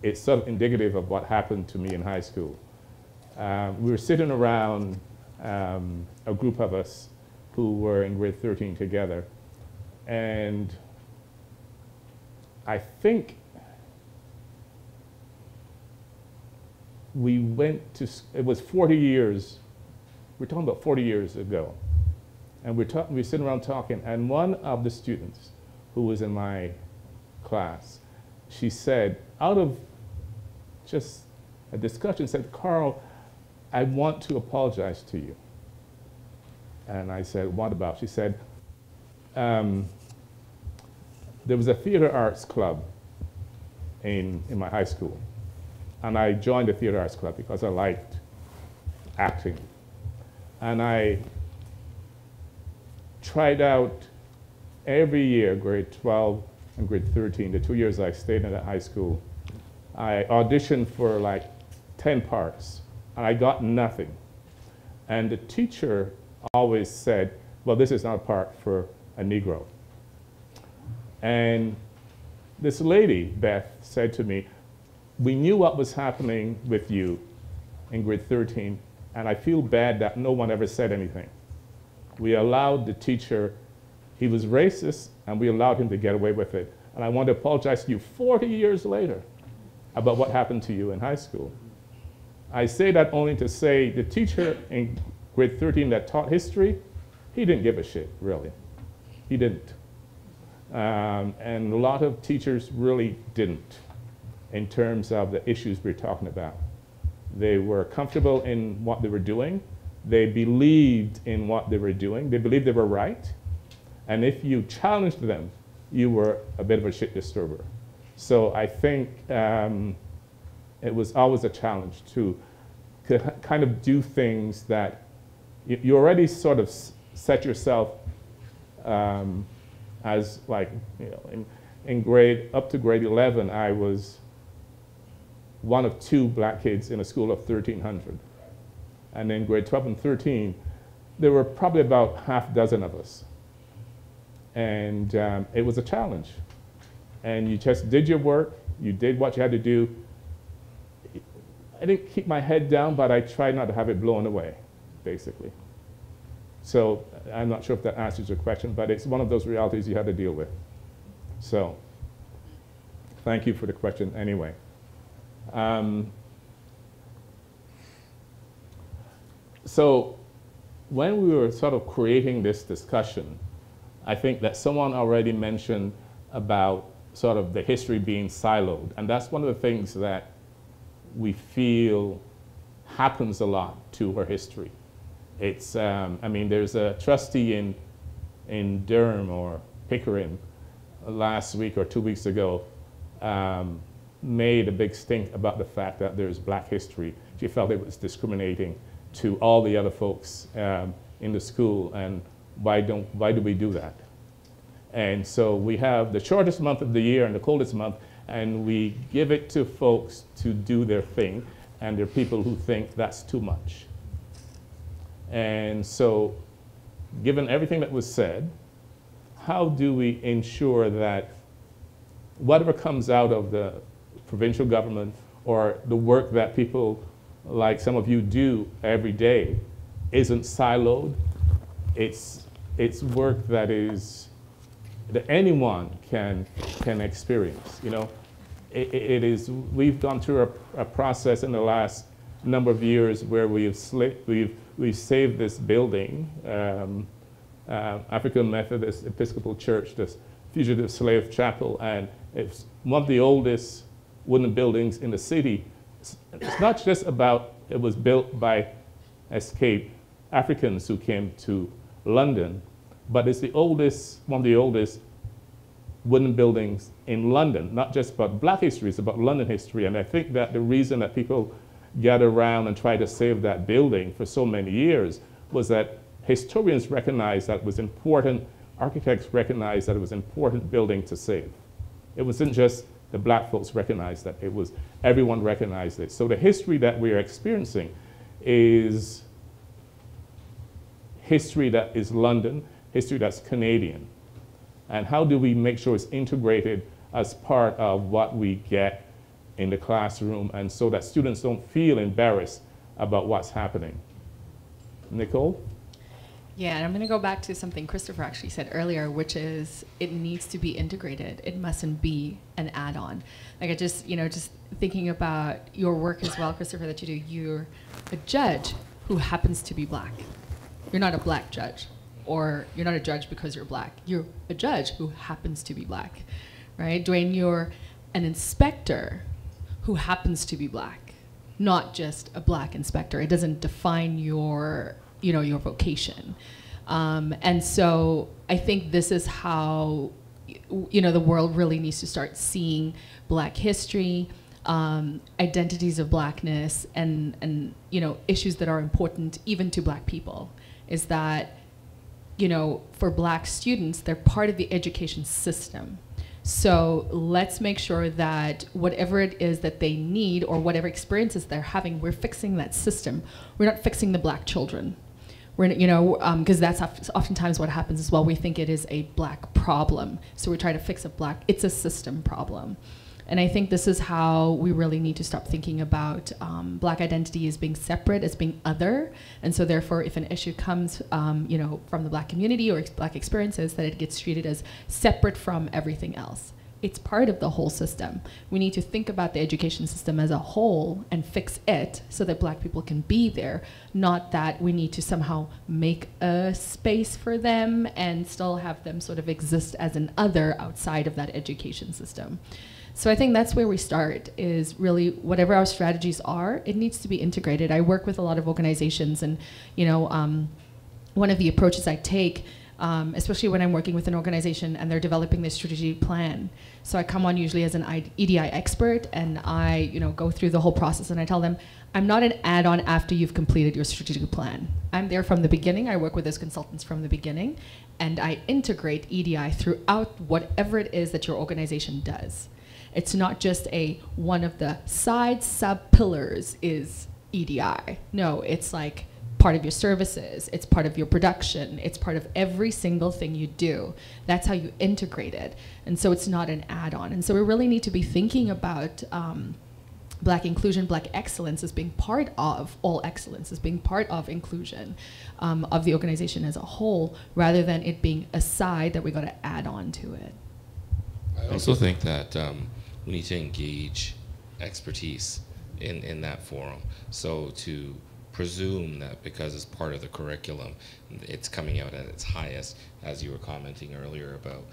it's sort of indicative of what happened to me in high school. We were sitting around a group of us who were in grade 13 together, and I think we went to, it was 40 years, we're talking about 40 years ago, and we're sitting around talking, and one of the students who was in my class, she said, out of just a discussion, said, Carl, I want to apologize to you. And I said, what about? She said, there was a theater arts club in my high school. And I joined the theater arts club because I liked acting. And I tried out every year, grade 12 and grade 13, the 2 years I stayed in that high school. I auditioned for like 10 parts, and I got nothing. And the teacher always said, well, this is not a part for a Negro. And this lady, Beth, said to me, we knew what was happening with you in grade 13, and I feel bad that no one ever said anything. We allowed the teacher, he was racist, and we allowed him to get away with it. And I want to apologize to you 40 years later about what happened to you in high school. I say that only to say the teacher in grade 13 that taught history, he didn't give a shit, really. He didn't. And a lot of teachers really didn't in terms of the issues we're talking about. They were comfortable in what they were doing. They believed in what they were doing. They believed they were right. And if you challenged them, you were a bit of a shit disturber. So I think it was always a challenge to kind of do things that you already sort of set yourself as like, you know, in grade, up to grade 11, I was one of 2 black kids in a school of 1,300. And in grade 12 and 13, there were probably about half dozen of us. And it was a challenge. And you just did your work, you did what you had to do. I didn't keep my head down, but I tried not to have it blown away, basically. So I'm not sure if that answers your question, but it's one of those realities you had to deal with. So thank you for the question anyway. So when we were sort of creating this discussion, I think that someone already mentioned about sort of the history being siloed. And that's one of the things that we feel happens a lot to our history. It's, I mean, there's a trustee in Durham or Pickering last week or 2 weeks ago made a big stink about the fact that there's black history. She felt it was discriminating to all the other folks in the school, and why do we do that? And so we have the shortest month of the year and the coldest month, and we give it to folks to do their thing, and there are people who think that's too much. And so, given everything that was said, how do we ensure that whatever comes out of the provincial government or the work that people like some of you do every day isn't siloed? It's work that anyone can experience. You know, it is. We've gone through a process in the last number of years where we've saved this building, African Methodist Episcopal Church, this Fugitive Slave Chapel, and it's one of the oldest wooden buildings in the city. It's not just about it was built by escaped Africans who came to London, but it's the oldest, one of the oldest wooden buildings in London, not just about black history, it's about London history. And I think that the reason that people gather around and try to save that building for so many years was that historians recognized that it was important, architects recognized that it was an important building to save. It wasn't just the black folks recognized that, it was everyone recognized it. So the history that we are experiencing is history that is London, history that's Canadian. And how do we make sure it's integrated as part of what we get in the classroom, and so that students don't feel embarrassed about what's happening? Nicole? Yeah, and I'm going to go back to something Christopher actually said earlier, which is it needs to be integrated. It mustn't be an add-on. Like I just, just thinking about your work as well, Christopher, that you do. You're a judge who happens to be black. You're not a black judge, or you're not a judge because you're black. You're a judge who happens to be black, right? Dwayne, you're an inspector who happens to be black, not just a black inspector. It doesn't define your your vocation. And so I think this is how, the world really needs to start seeing black history, identities of blackness, and issues that are important even to black people, is that, for black students, they're part of the education system. So let's make sure that whatever it is that they need or whatever experiences they're having, we're fixing that system. We're not fixing the black children. We're, because that's oftentimes what happens as well. We think it is a black problem. So we try to fix it's a system problem. And I think this is how we really need to stop thinking about black identity as being separate, as being other. And so therefore, if an issue comes from the black community or black experiences, that it gets treated as separate from everything else. It's part of the whole system. We need to think about the education system as a whole and fix it so that black people can be there, not that we need to somehow make a space for them and still have them sort of exist as an other outside of that education system. So I think that's where we start, is really whatever our strategies are, it needs to be integrated. I work with a lot of organizations, and one of the approaches I take, especially when I'm working with an organization and they're developing their strategic plan. So I come on usually as an EDI expert, and I go through the whole process, and I tell them, I'm not an add-on after you've completed your strategic plan. I'm there from the beginning. I work with those consultants from the beginning, and I integrate EDI throughout whatever it is that your organization does. It's not just one of the side sub-pillars is EDI. No, it's like part of your services, it's part of your production, it's part of every single thing you do. That's how you integrate it. And so it's not an add-on. And so we really need to be thinking about black inclusion, black excellence as being part of all excellence, as being part of inclusion of the organization as a whole, rather than it being a side that we got to add on to it. I also think that we need to engage expertise in that forum. So to presume that because it's part of the curriculum, it's coming out at its highest, as you were commenting earlier about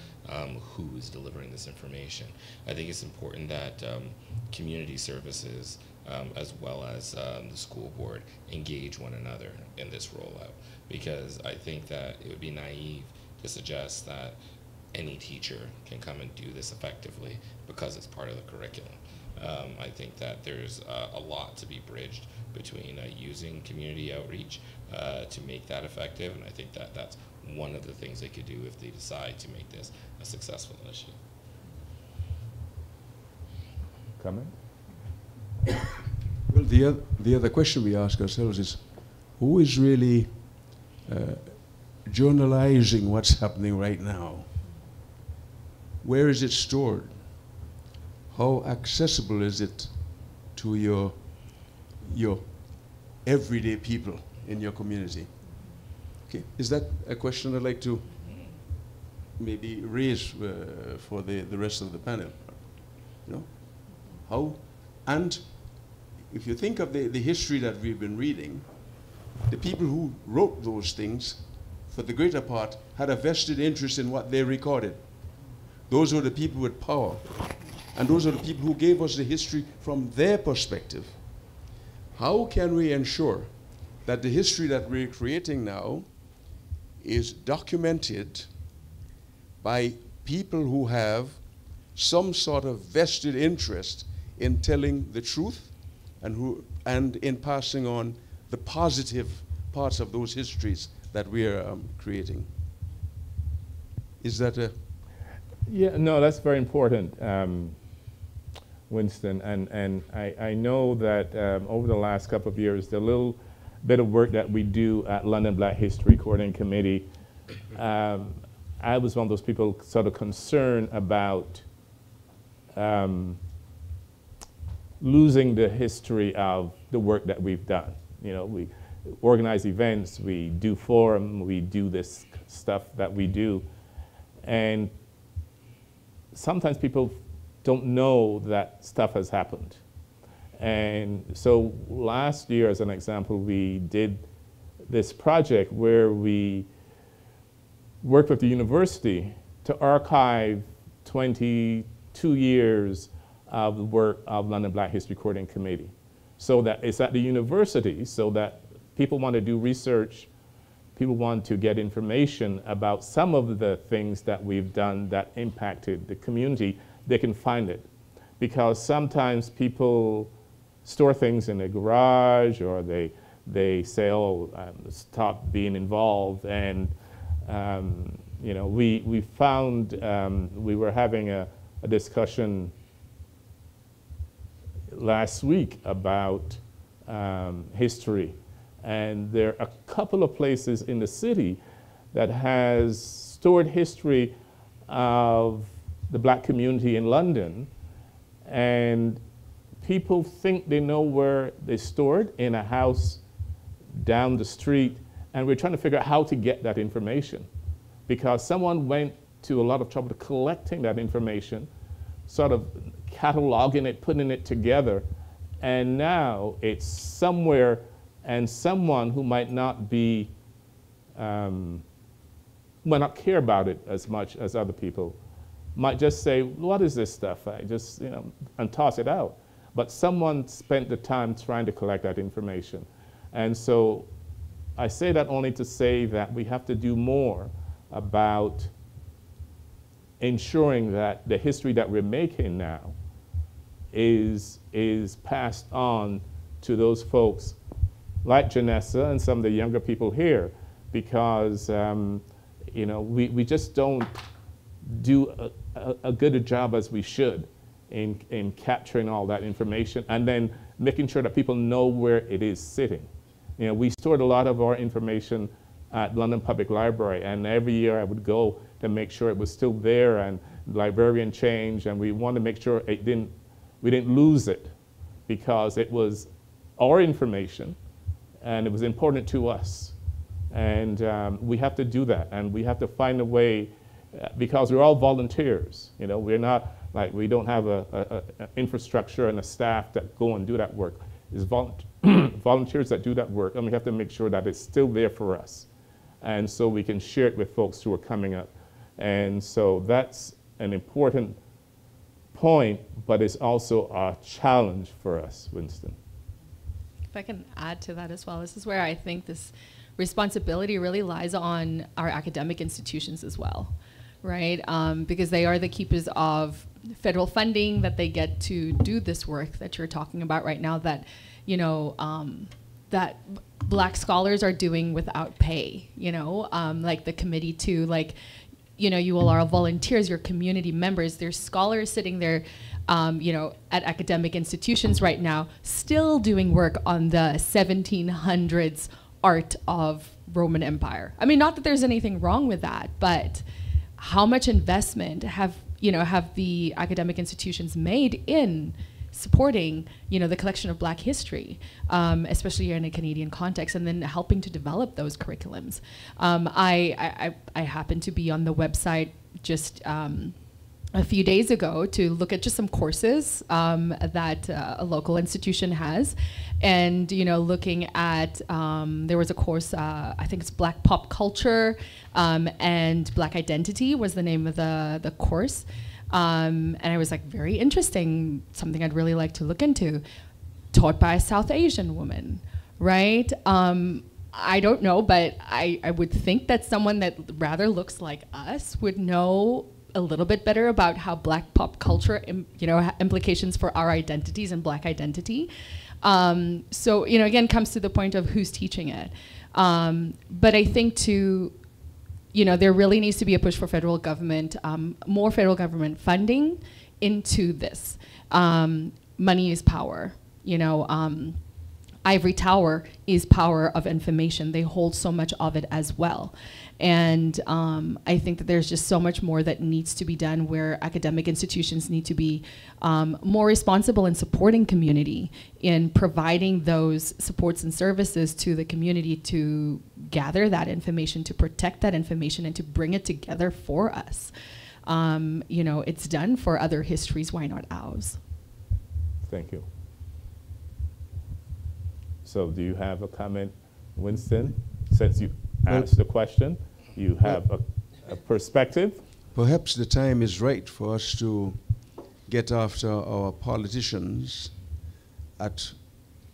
who is delivering this information. I think it's important that community services, as well as the school board, engage one another in this rollout, because I think that it would be naive to suggest that any teacher can come and do this effectively because it's part of the curriculum. I think that there's a lot to be bridged between using community outreach to make that effective, and I think that that's one of the things they could do if they decide to make this a successful initiative. Comment? Well, the other question we ask ourselves is, who is really journalizing what's happening right now? Where is it stored? How accessible is it to your everyday people in your community? Okay, is that a question I'd like to maybe raise for the rest of the panel? How? And if you think of the history that we've been reading, the people who wrote those things, for the greater part, had a vested interest in what they recorded. Those were the people with power. And those are the people who gave us the history from their perspective. How can we ensure that the history that we're creating now is documented by people who have some sort of vested interest in telling the truth and in passing on the positive parts of those histories that we are creating? Is that a... Yeah, no, that's very important, Winston. And I know that over the last couple of years, the little bit of work that we do at London Black History Coordinating Committee, I was one of those people sort of concerned about losing the history of the work that we've done. We organize events, we do forum, we do this stuff that we do. And sometimes people don't know that stuff has happened. And so last year, as an example, we did this project where we worked with the university to archive 22 years of the work of London Black History Coordinating Committee. So that it's at the university, so that people want to do research, people want to get information about some of the things that we've done that impacted the community, they can find it. Because sometimes people store things in a garage, or they say, oh, stop being involved. And we found, we were having a a discussion last week about history. And there are a couple of places in the city that has stored history of the black community in London. And people think they know where they stored in a house down the street. And we're trying to figure out how to get that information, because someone went to a lot of trouble collecting that information, sort of cataloging it, putting it together, and now it's somewhere, and someone who might not be, might not care about it as much as other people, might just say, what is this stuff? I just, and toss it out. But someone spent the time trying to collect that information. And so I say that only to say that we have to do more about ensuring that the history that we're making now is passed on to those folks like Janessa and some of the younger people here, because we just don't do a good a job as we should in capturing all that information and then making sure that people know where it is sitting. We stored a lot of our information at London Public Library, and every year I would go to make sure it was still there, and the librarian changed, and we wanted to make sure we didn't lose it, because it was our information and it was important to us. And we have to do that, and we have to find a way, because we're all volunteers. We're not like, we don't have a infrastructure and a staff that go and do that work. It's volunteers that do that work, and we have to make sure that it's still there for us, and so we can share it with folks who are coming up. And so that's an important point, but it's also a challenge for us, Winston. If I can add to that as well, this is where I think this responsibility really lies on our academic institutions as well, right? Because they are the keepers of federal funding that they get to do this work that you're talking about right now, that that black scholars are doing without pay, like the committee too, you all are volunteers, you're community members, there's scholars sitting there, at academic institutions right now, still doing work on the 1700s art of Roman Empire. I mean, not that there's anything wrong with that, but how much investment have the academic institutions made in supporting, the collection of Black history, especially in a Canadian context, and then helping to develop those curriculums. I happened to be on the website just a few days ago to look at just some courses that a local institution has, and looking at there was a course, I think it's Black Pop Culture and Black Identity was the name of the course. And I was like, very interesting, something I'd really like to look into. Taught by a South Asian woman, right? I don't know, but I would think that someone that rather looks like us would know a little bit better about how Black pop culture, implications for our identities and Black identity. So, again, comes to the point of who's teaching it. But I think there really needs to be a push for federal government, more federal government funding into this. Money is power. Ivory Tower is power of information. They hold so much of it as well. And I think that there's just so much more that needs to be done, where academic institutions need to be more responsible in supporting community, in providing those supports and services to the community to gather that information, to protect that information, and to bring it together for us. It's done for other histories, why not ours? Thank you. So do you have a comment, Winston? Since you asked the question, you have a perspective? Perhaps the time is right for us to get after our politicians at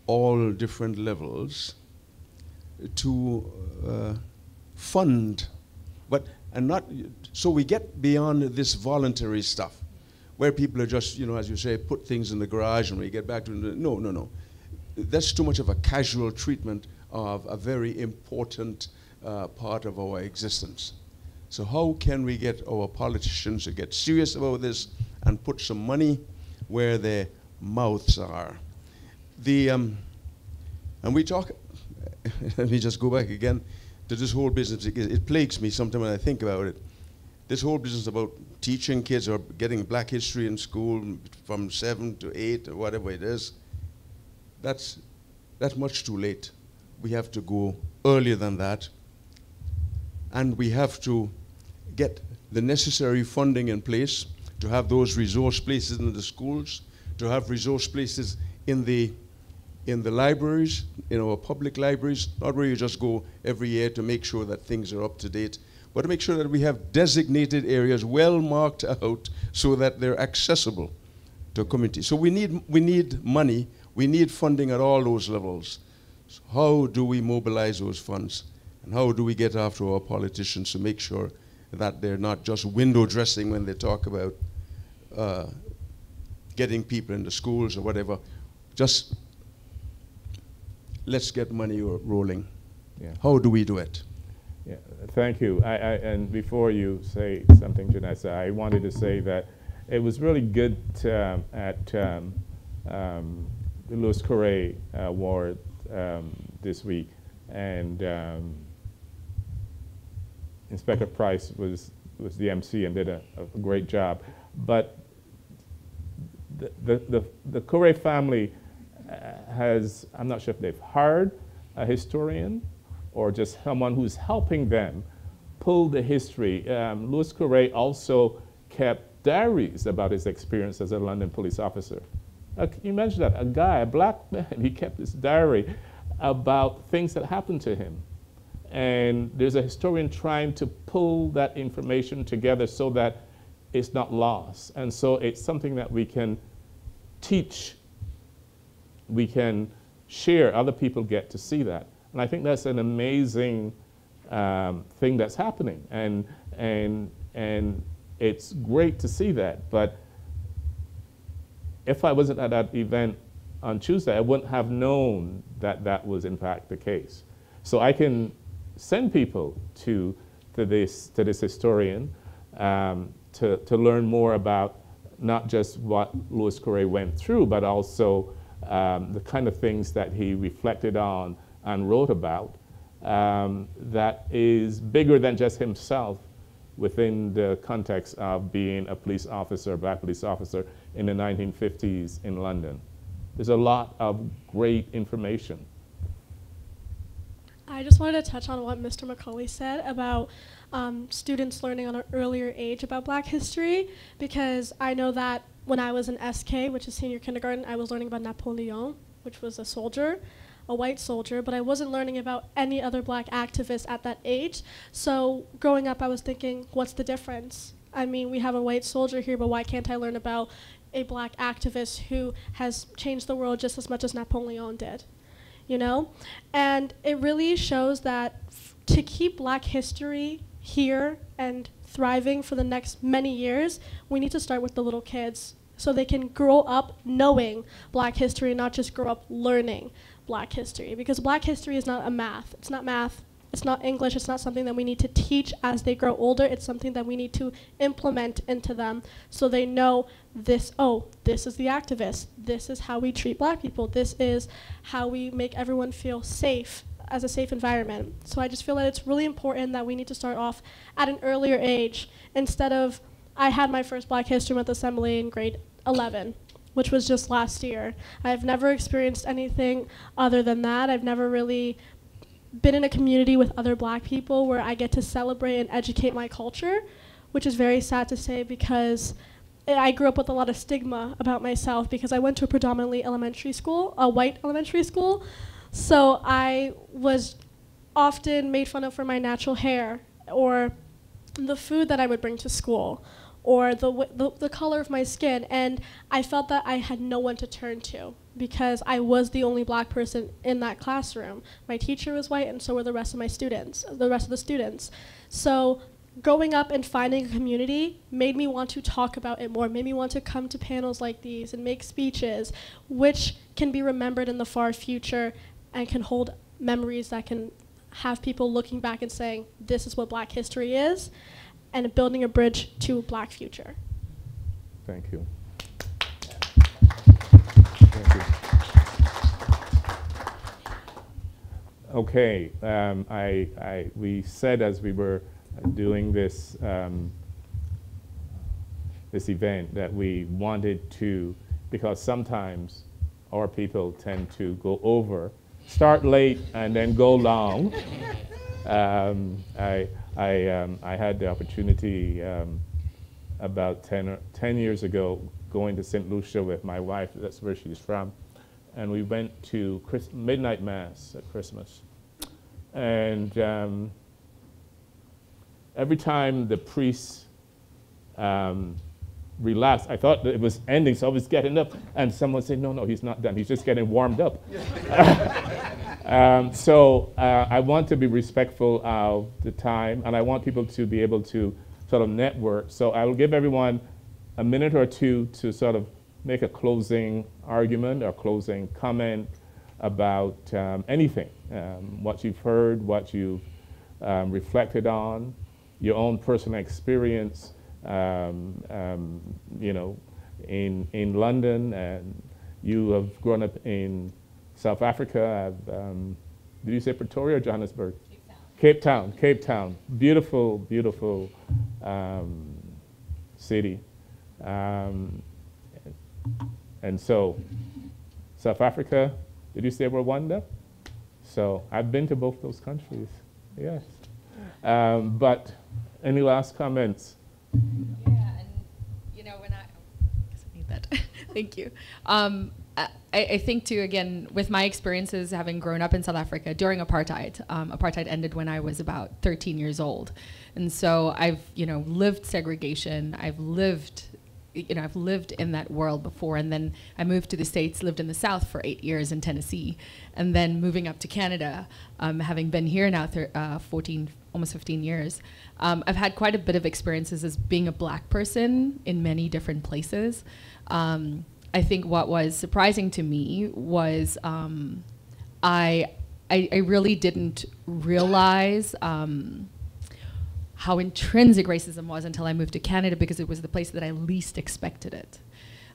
all different levels to fund, so we get beyond this voluntary stuff, where people are just, as you say, put things in the garage and we get back to, no. That's too much of a casual treatment of a very important part of our existence. So how can we get our politicians to get serious about this and put some money where their mouths are. And we talk, let me just go back again to this whole business. It plagues me sometimes when I think about it. This whole business about teaching kids or getting Black history in school from 7 to 8 or whatever it is, that's much too late. We have to go earlier than that. And we have to get the necessary funding in place to have those resource places in the schools, to have resource places in the libraries, in our public libraries, not where you just go every year to make sure that things are up to date, but to make sure that we have designated areas well marked out so that they're accessible to community. So we need money, we need funding at all those levels. So how do we mobilize those funds? And how do we get after our politicians to make sure that they're not just window dressing when they talk about getting people into schools or whatever? Just let's get money rolling. Yeah. How do we do it? Yeah, thank you. And before you say something, Janessa, I wanted to say that it was really good at the Louis Correa Award this week, and Inspector Price was the MC and did a great job. But the Correa family has, I'm not sure if they've hired a historian or just someone who's helping them pull the history. Louis Correa also kept diaries about his experience as a London police officer. Can you imagine that? A guy, a black man, he kept this diary about things that happened to him. And there's a historian trying to pull that information together so that it's not lost. And so it's something that we can teach, we can share, other people get to see that. And I think that's an amazing thing that's happening. And it's great to see that. But if I wasn't at that event on Tuesday, I wouldn't have known that that was in fact the case. So I can send people to this historian to learn more about not just what Louis Correa went through, but also the kind of things that he reflected on and wrote about that is bigger than just himself within the context of being a police officer, a black police officer in the 1950s in London. There's a lot of great information. I just wanted to touch on what Mr. McAuley said about students learning on an earlier age about Black history, because I know that when I was in SK, which is senior kindergarten, I was learning about Napoleon, which was a soldier, a white soldier, but I wasn't learning about any other Black activists at that age. So growing up, I was thinking, what's the difference? I mean, we have a white soldier here, but why can't I learn about a Black activist who has changed the world just as much as Napoleon did? You know? And it really shows that to keep Black history here and thriving for the next many years, we need to start with the little kids so they can grow up knowing Black history and not just grow up learning Black history. Because Black history is not a math. It's not math. It's not English. It's not something that we need to teach as they grow older. It's something that we need to implement into them so they know this, oh, this is the activist. This is how we treat Black people. This is how we make everyone feel safe, as a safe environment. So I just feel that it's really important that we need to start off at an earlier age. Instead of, I had my first Black History Month assembly in grade 11, which was just last year. I've never experienced anything other than that. I've never really been in a community with other Black people where I get to celebrate and educate my culture, which is very sad to say because I grew up with a lot of stigma about myself because I went to a predominantly elementary school, a white elementary school. So I was often made fun of for my natural hair or the food that I would bring to school or the color of my skin. And I felt that I had no one to turn to because I was the only Black person in that classroom. My teacher was white and so were the rest of my students, the rest of the students. So growing up and finding a community made me want to talk about it more, made me want to come to panels like these and make speeches, which can be remembered in the far future and can hold memories that can have people looking back and saying, this is what Black history is, and building a bridge to a Black future. Thank you. Thank you. Okay, we said as we were doing this this event that we wanted to, because sometimes our people tend to go over, start late and then go long. I had the opportunity about 10 years ago going to St. Lucia with my wife, that's where she's from, and we went to midnight mass at Christmas. And every time the priest relaxed, I thought that it was ending, so I was getting up, and someone said, no, he's not done, he's just getting warmed up. So I want to be respectful of the time, and I want people to be able to sort of network. So I will give everyone a minute or two to sort of make a closing argument or closing comment about anything, what you've heard, what you've reflected on, your own personal experience, you know, in London, and you have grown up in South Africa. Did you say Pretoria or Johannesburg? Cape Town. Cape Town. Beautiful, beautiful city. And so, South Africa, did you say Rwanda? So I've been to both those countries, yes. But any last comments? Yeah, and you know, when I need that. Thank you. I think too, again, with my experiences having grown up in South Africa during apartheid, apartheid ended when I was about 13 years old. And so I've, you know, lived segregation. I've lived in that world before, and then I moved to the States, lived in the South for 8 years in Tennessee, and then moving up to Canada, having been here now almost 15 years. I've had quite a bit of experiences as being a Black person in many different places. I think what was surprising to me was I really didn't realize how intrinsic racism was until I moved to Canada, because it was the place that I least expected it.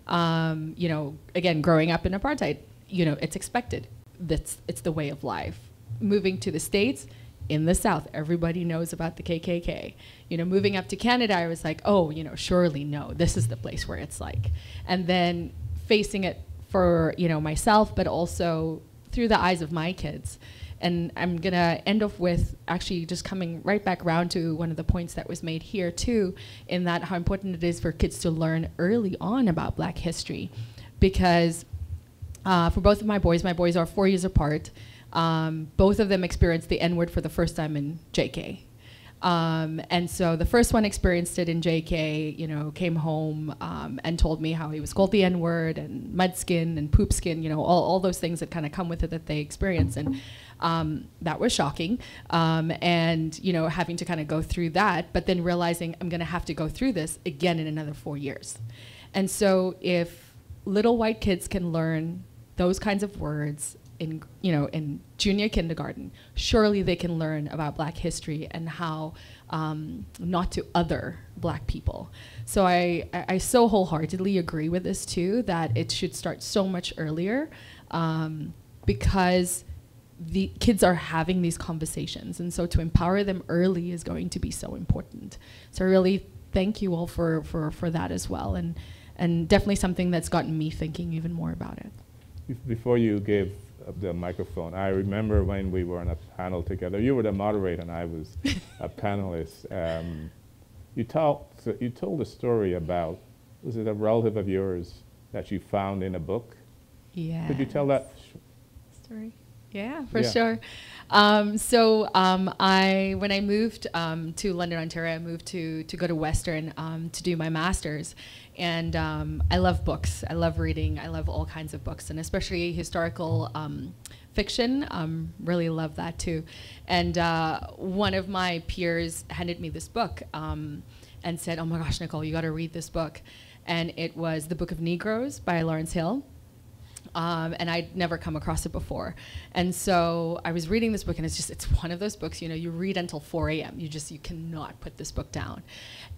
You know, again, growing up in apartheid, you know, it's expected. It's the way of life. Moving to the States, in the South, everybody knows about the KKK. You know, moving up to Canada, I was like, oh, you know, surely no, this is the place where it's like. And then facing it for, you know, myself, but also through the eyes of my kids. And I'm gonna end off with actually just coming right back around to one of the points that was made here too, in that how important it is for kids to learn early on about Black history. Because for both of my boys are 4 years apart, both of them experienced the N-word for the first time in JK. And so the first one experienced it in JK, you know, came home and told me how he was called the N-word and mud skin and poop skin, you know, all those things that kind of come with it that they experience. And that was shocking. And, you know, having to kind of go through that, but then realizing I'm going to have to go through this again in another 4 years. And so if little white kids can learn those kinds of words in, you know, in junior kindergarten, surely they can learn about Black history and how not to other Black people. So I so wholeheartedly agree with this too, that it should start so much earlier, because the kids are having these conversations, and so to empower them early is going to be so important. So I really thank you all for that as well, and definitely something that's gotten me thinking even more about it. Before you gave the microphone, I remember when we were on a panel together. You were the moderator and I was a panelist. You told a story about, was it a relative of yours that you found in a book? Yeah. Could you tell that story? Yeah, for sure. So when I moved to London, Ontario, I moved to go to Western to do my master's. And I love books. I love reading. I love all kinds of books, and especially historical fiction. Really love that too. And one of my peers handed me this book and said, "Oh my gosh, Nicole, you got to read this book." And it was The Book of Negroes by Lawrence Hill. And I'd never come across it before. And so I was reading this book, and it's one of those books, you know, you read until 4 a.m. You cannot put this book down.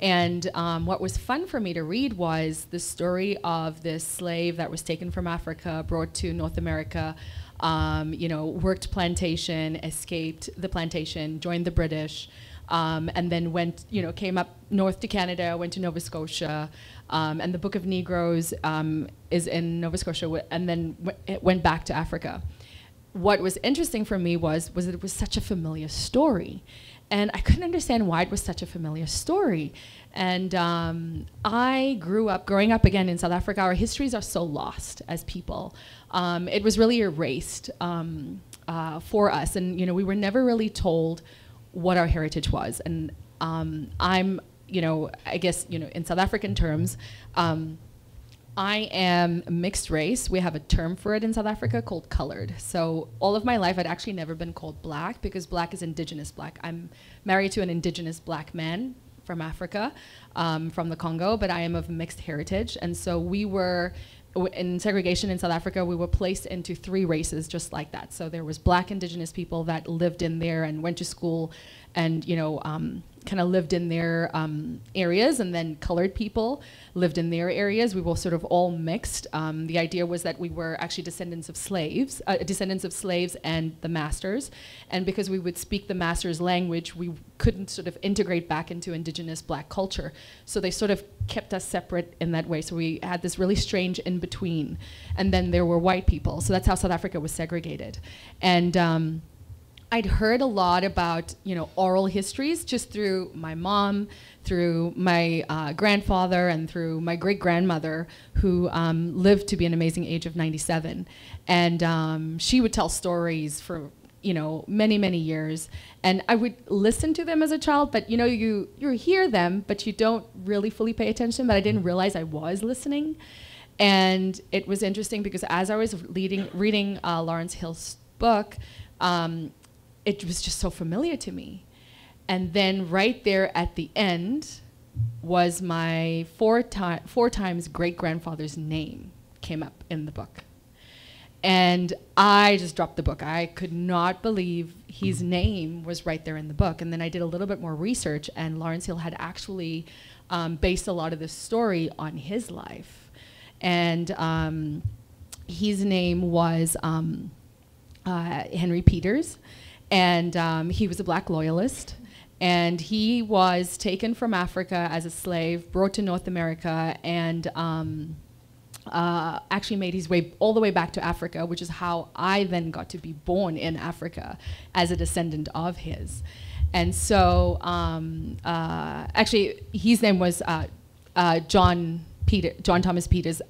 And what was fun for me to read was the story of this slave that was taken from Africa, brought to North America, you know, worked plantation, escaped the plantation, joined the British, and then went, you know, came up north to Canada, went to Nova Scotia, and the Book of Negroes is in Nova Scotia, and then it went back to Africa. What was interesting for me was that it was such a familiar story. And I couldn't understand why it was such a familiar story. And growing up again in South Africa, our histories are so lost as people. It was really erased for us. And, you know, we were never really told what our heritage was. And I'm, you know, I guess, you know, in South African terms, I am mixed race. We have a term for it in South Africa called colored. So all of my life, I'd actually never been called black because black is indigenous black. I'm married to an indigenous black man from Africa, from the Congo, but I am of mixed heritage. And so we were, in segregation in South Africa, we were placed into 3 races just like that. So there was black indigenous people that lived in there and went to school and, you know, kind of lived in their areas, and then colored people lived in their areas. We were sort of all mixed. The idea was that we were actually descendants of slaves and the masters. And because we would speak the master's language, we couldn't sort of integrate back into indigenous black culture. So they sort of kept us separate in that way. So we had this really strange in-between. And then there were white people. So that's how South Africa was segregated. And I'd heard a lot about, you know, oral histories just through my mom, through my grandfather, and through my great-grandmother, who lived to be an amazing age of 97. And she would tell stories for, you know, many, many years. And I would listen to them as a child, but, you know, you hear them, but you don't really fully pay attention. But I didn't realize I was listening. And it was interesting because as I was reading Lawrence Hill's book, it was just so familiar to me. And then right there at the end was my four times great-grandfather's name came up in the book. And I just dropped the book. I could not believe his name was right there in the book. And then I did a little bit more research, and Lawrence Hill had actually based a lot of this story on his life. And his name was Henry Peters. And he was a black loyalist, and he was taken from Africa as a slave, brought to North America, and actually made his way all the way back to Africa, which is how I then got to be born in Africa as a descendant of his. And so actually his name was John Thomas Peters.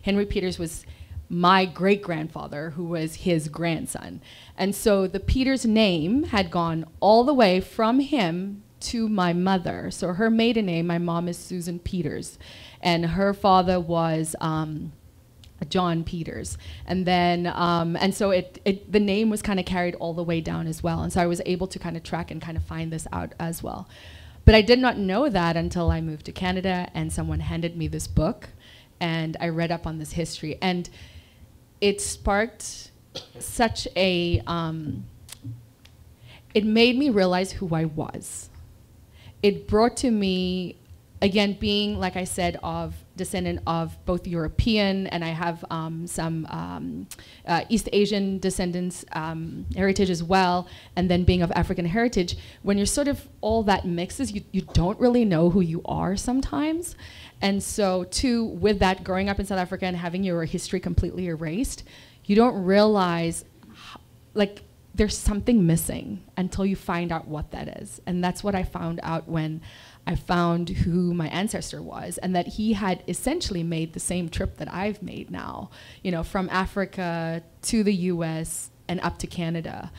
Henry Peters was my great-grandfather, who was his grandson. And so the Peters name had gone all the way from him to my mother. So her maiden name, my mom is Susan Peters, and her father was John Peters. And then, and so the name was kind of carried all the way down as well. And so I was able to kind of track and kind of find this out as well. But I did not know that until I moved to Canada and someone handed me this book, and I read up on this history. And it sparked such a, it made me realize who I was. It brought to me, again, being, like I said, of descendant of both European, and I have some East Asian descendants, heritage as well, and then being of African heritage. When you're sort of all that mixes, you don't really know who you are sometimes. And so too, with that, growing up in South Africa and having your history completely erased, you don't realize, like, there's something missing until you find out what that is. And that's what I found out when I found who my ancestor was, and that he had essentially made the same trip that I've made now, you know, from Africa to the US and up to Canada.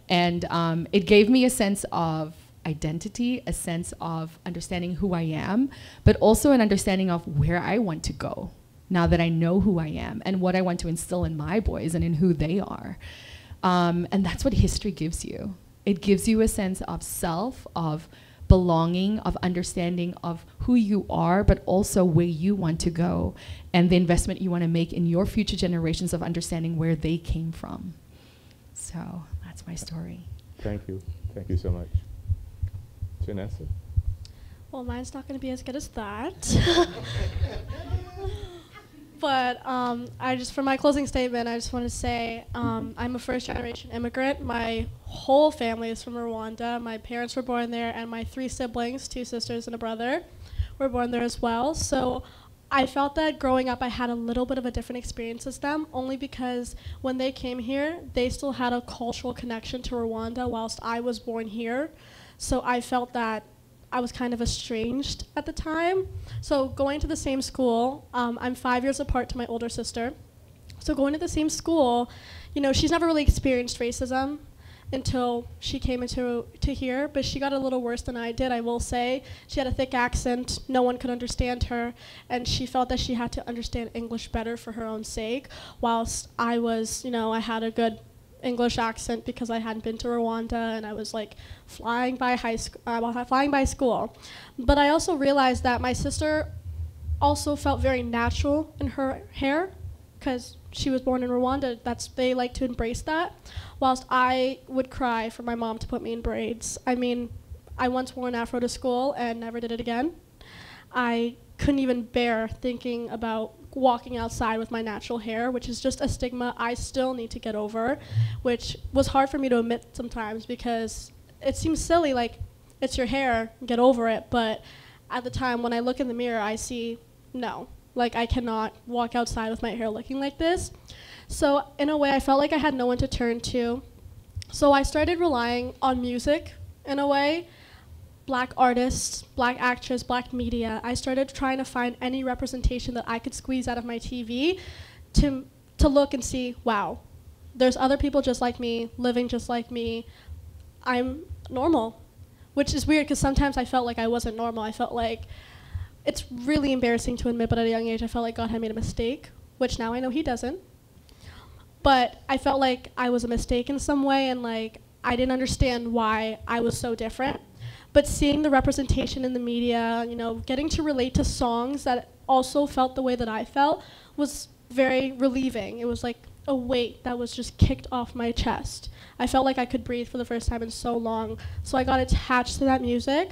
And it gave me a sense of identity, a sense of understanding who I am, but also an understanding of where I want to go now that I know who I am and what I want to instill in my boys and in who they are. And that's what history gives you. It gives you a sense of self, of belonging, of understanding of who you are, but also where you want to go, and the investment you want to make in your future generations of understanding where they came from. So that's my story. Thank you. Thank you so much. Janessa? Well, mine's not going to be as good as that. But for my closing statement, I just want to say I'm a first-generation immigrant. My whole family is from Rwanda. My parents were born there, and my 3 siblings, 2 sisters and a brother, were born there as well. So I felt that growing up I had a little bit of a different experience as them, only because when they came here, they still had a cultural connection to Rwanda whilst I was born here. So I felt that I was kind of estranged at the time. So going to the same school, I'm 5 years apart to my older sister. So going to the same school, you know, she's never really experienced racism until she came to here, but she got a little worse than I did, I will say. She had a thick accent, no one could understand her, and she felt that she had to understand English better for her own sake, whilst I was, you know, I had a good English accent because I hadn't been to Rwanda, and I was like flying by school. But I also realized that my sister also felt very natural in her hair because she was born in Rwanda. They like to embrace that, whilst I would cry for my mom to put me in braids. I mean, I once wore an afro to school and never did it again. I couldn't even bear thinking about walking outside with my natural hair, which is just a stigma I still need to get over, which was hard for me to admit sometimes because it seems silly, like, it's your hair, get over it, but at the time when I look in the mirror, I see, no, like, I cannot walk outside with my hair looking like this. So in a way, I felt like I had no one to turn to. So I started relying on music in a way. Black artists, black actors, black media. I started trying to find any representation that I could squeeze out of my TV to look and see, wow, there's other people just like me, living just like me. I'm normal, which is weird because sometimes I felt like I wasn't normal. I felt like, it's really embarrassing to admit, but at a young age I felt like God had made a mistake, which now I know he doesn't. But I felt like I was a mistake in some way, and like I didn't understand why I was so different. But seeing the representation in the media, you know, getting to relate to songs that also felt the way that I felt was very relieving. It was like a weight that was just kicked off my chest. I felt like I could breathe for the first time in so long. So I got attached to that music,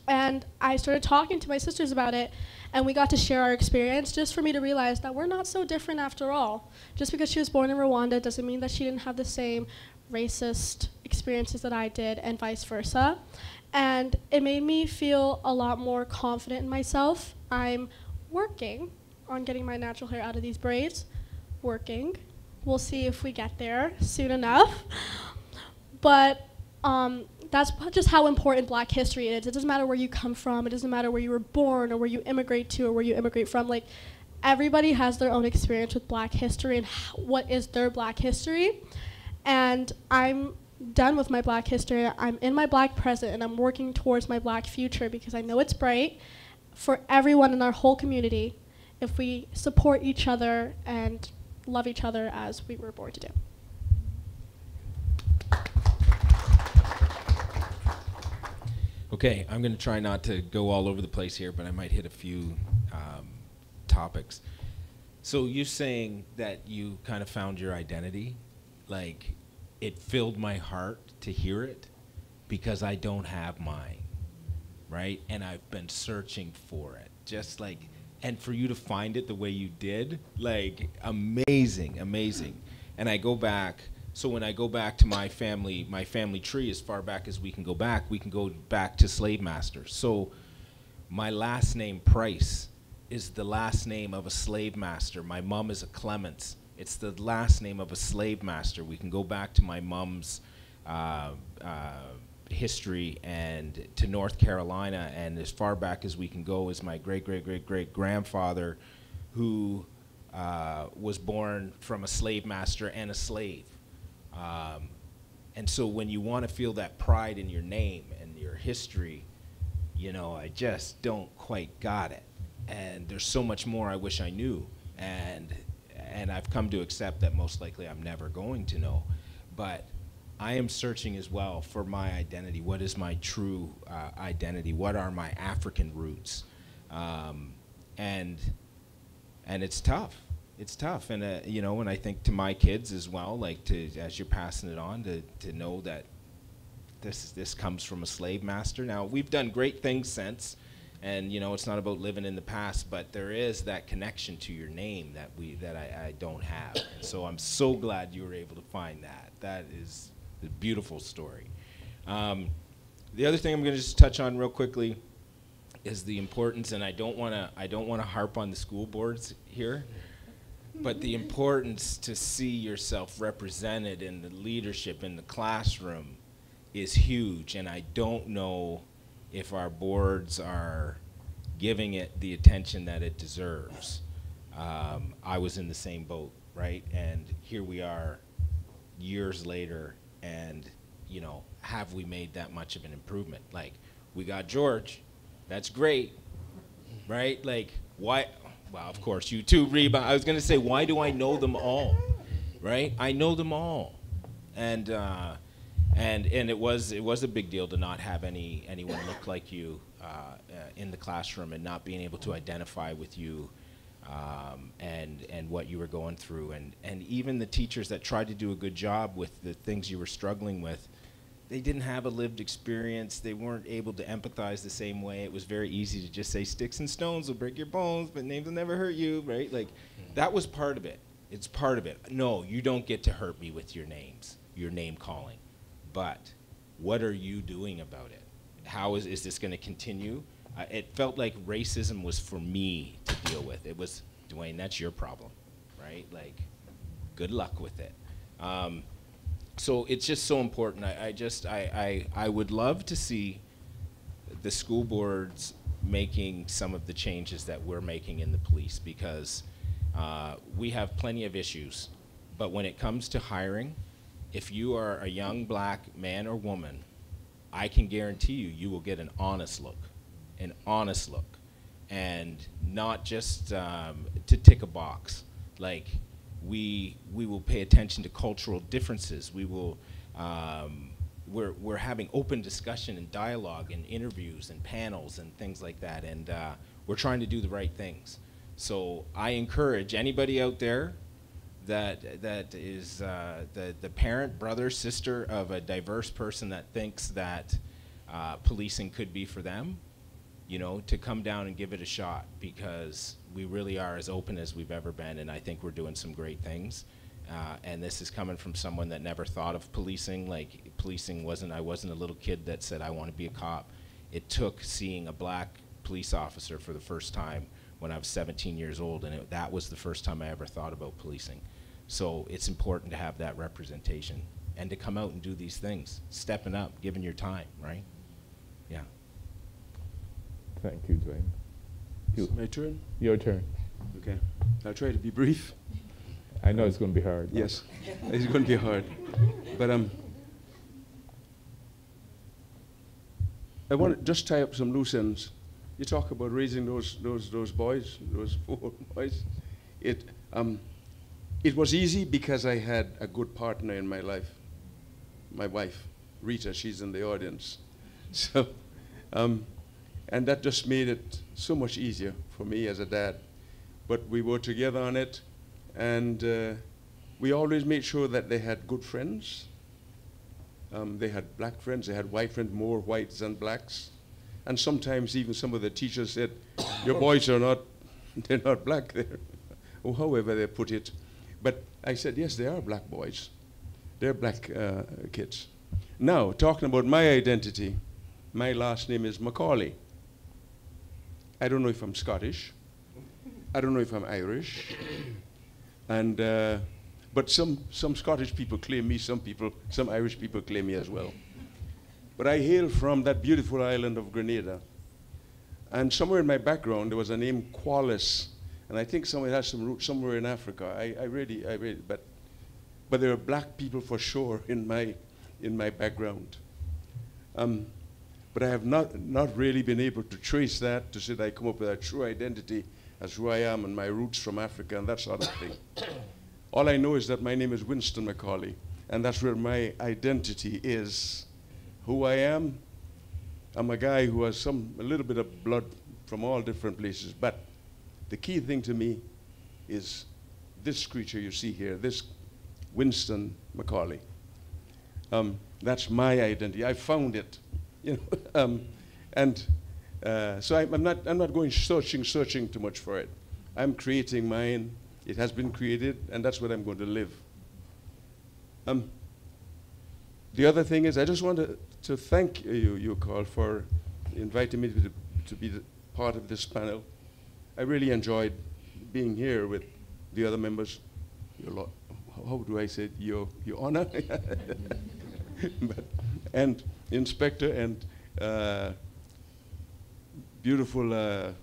and I started talking to my sisters about it, and we got to share our experience just for me to realize that we're not so different after all. Just because she was born in Rwanda doesn't mean that she didn't have the same racist experiences that I did, and vice versa. And it made me feel a lot more confident in myself. I'm working on getting my natural hair out of these braids. Working. We'll see if we get there soon enough. But that's just how important Black history is. It doesn't matter where you come from. It doesn't matter where you were born or where you immigrate to or where you immigrate from. Like, everybody has their own experience with Black history and what is their Black history. And I'm done with my Black history. I'm in my Black present, and I'm working towards my Black future because I know it's bright for everyone in our whole community if we support each other and love each other as we were born to do. Okay, I'm going to try not to go all over the place here, but I might hit a few topics. So you're saying that you kind of found your identity, like, it filled my heart to hear it because I don't have mine, right? And I've been searching for it, just like, and for you to find it the way you did, like, amazing, amazing. And I go back, so when I go back to my family tree, as far back as we can go back to slave masters. So my last name, Price, is the last name of a slave master. My mom is a Clements. It's the last name of a slave master. We can go back to my mom's history and to North Carolina, and as far back as we can go is my great-great-great-great-grandfather who was born from a slave master and a slave. And so when you want to feel that pride in your name and your history, you know, I just don't quite got it. And there's so much more I wish I knew. And I've come to accept that most likely I'm never going to know. But I am searching as well for my identity. What is my true identity? What are my African roots? And it's tough. It's tough, and you know, and I think to my kids as well, like as you're passing it on, to know that this comes from a slave master. Now we've done great things since, and you know, it's not about living in the past, but there is that connection to your name that I don't have. And so I'm so glad you were able to find that. That is a beautiful story. The other thing I'm going to just touch on real quickly is the importance, and I don't want to harp on the school boards here, but the importance to see yourself represented in the leadership in the classroom is huge, and I don't know if our boards are giving it the attention that it deserves. I was in the same boat, right? And here we are years later, and you know, have we made that much of an improvement? Like, we got George, that's great, right? Like, why? Well, of course, you too, Reba. I was gonna say, why do I know them all, right? I know them all, and it was a big deal to not have anyone look like you in the classroom, and not being able to identify with you, and what you were going through, and even the teachers that tried to do a good job with the things you were struggling with, they didn't have a lived experience. They weren't able to empathize the same way. It was very easy to just say, sticks and stones will break your bones, but names will never hurt you, right? Like, that was part of it. It's part of it. No, you don't get to hurt me with your names, your name calling. But what are you doing about it? How is this going to continue? It felt like racism was for me to deal with. It was, Dwayne, that's your problem, right? Like, good luck with it. So it's just so important. I would love to see the school boards making some of the changes that we're making in the police, because we have plenty of issues. But when it comes to hiring, if you are a young black man or woman, I can guarantee you will get an honest look, and not just to tick a box. Like, we will pay attention to cultural differences. We will, we're having open discussion and dialogue and interviews and panels and things like that, and we're trying to do the right things. So I encourage anybody out there that is the parent, brother, sister of a diverse person that thinks that policing could be for them, you know, to come down and give it a shot, because we really are as open as we've ever been, and I think we're doing some great things. And this is coming from someone that never thought of policing. Like, policing I wasn't a little kid that said, I want to be a cop. It took seeing a black police officer for the first time when I was 17 years old, and that was the first time I ever thought about policing. So it's important to have that representation, and to come out and do these things, stepping up, giving your time, right? Yeah. Thank you, Dwayne. It's my turn? Your turn. Okay. I'll try to be brief. I know it's going to be hard. Yes, it's going to be hard. But I want to just tie up some loose ends. You talk about raising those boys, those 4 boys. It was easy because I had a good partner in my life. My wife, Rita, she's in the audience. So, and that just made it so much easier for me as a dad. But we were together on it, and we always made sure that they had good friends. They had black friends, they had white friends, more whites than blacks. And sometimes even some of the teachers said, your boys are not, they're not black, or however they put it. But I said, yes, they are black boys. They're black kids. Now, talking about my identity, my last name is McAuley. I don't know if I'm Scottish. I don't know if I'm Irish. And, but some Scottish people claim me, some Irish people claim me as well. But I hail from that beautiful island of Grenada. And somewhere in my background, there was a name Qualis. And I think someone has some roots somewhere in Africa. I really, but there are black people for sure in my background. But I have not really been able to trace that, to say that I come up with a true identity as who I am and my roots from Africa and that sort of thing. All I know is that my name is Winston McAuley. and that's where my identity is. Who I am, I'm a guy who has a little bit of blood from all different places, but the key thing to me is this creature you see here, this Winston McAuley. That's my identity. I found it, you know, so I'm not going searching too much for it. I'm creating mine. It has been created, and that's what I'm going to live. The other thing is, I just want to thank you, Carl, for inviting me to be part of this panel. I really enjoyed being here with the other members. How do I say it? Your Honor, and Inspector, and beautiful.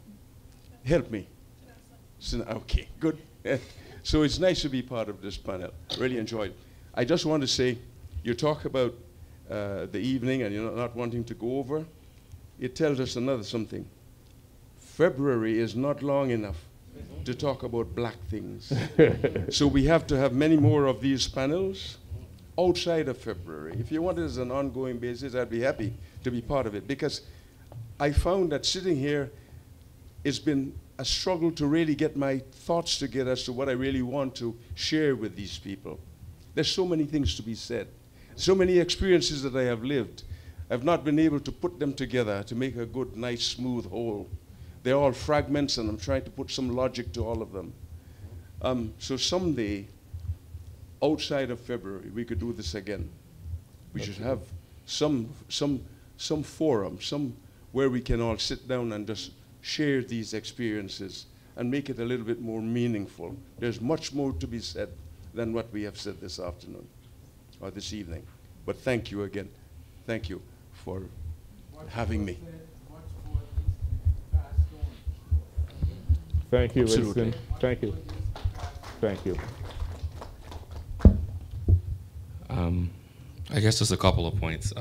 Help me. Okay, good. So it's nice to be part of this panel. Really enjoyed. I just want to say, you talk about the evening and you're not wanting to go over. It tells us another something. February is not long enough to talk about black things. So we have to have many more of these panels outside of February. If you want it as an ongoing basis, I'd be happy to be part of it, because I found that sitting here, it's been a struggle to really get my thoughts together as to what I really want to share with these people. There's so many things to be said, so many experiences that I have lived. I've not been able to put them together to make a good, nice, smooth whole. They're all fragments, and I'm trying to put some logic to all of them. So someday, outside of February, we could do this again. We should have some forum, where we can all sit down and just share these experiences and make it a little bit more meaningful. There's much more to be said than what we have said this afternoon or this evening. But thank you again. Thank you for having me. Thank you, Absolutely. Winston. Thank you. Thank you. I guess just a couple of points.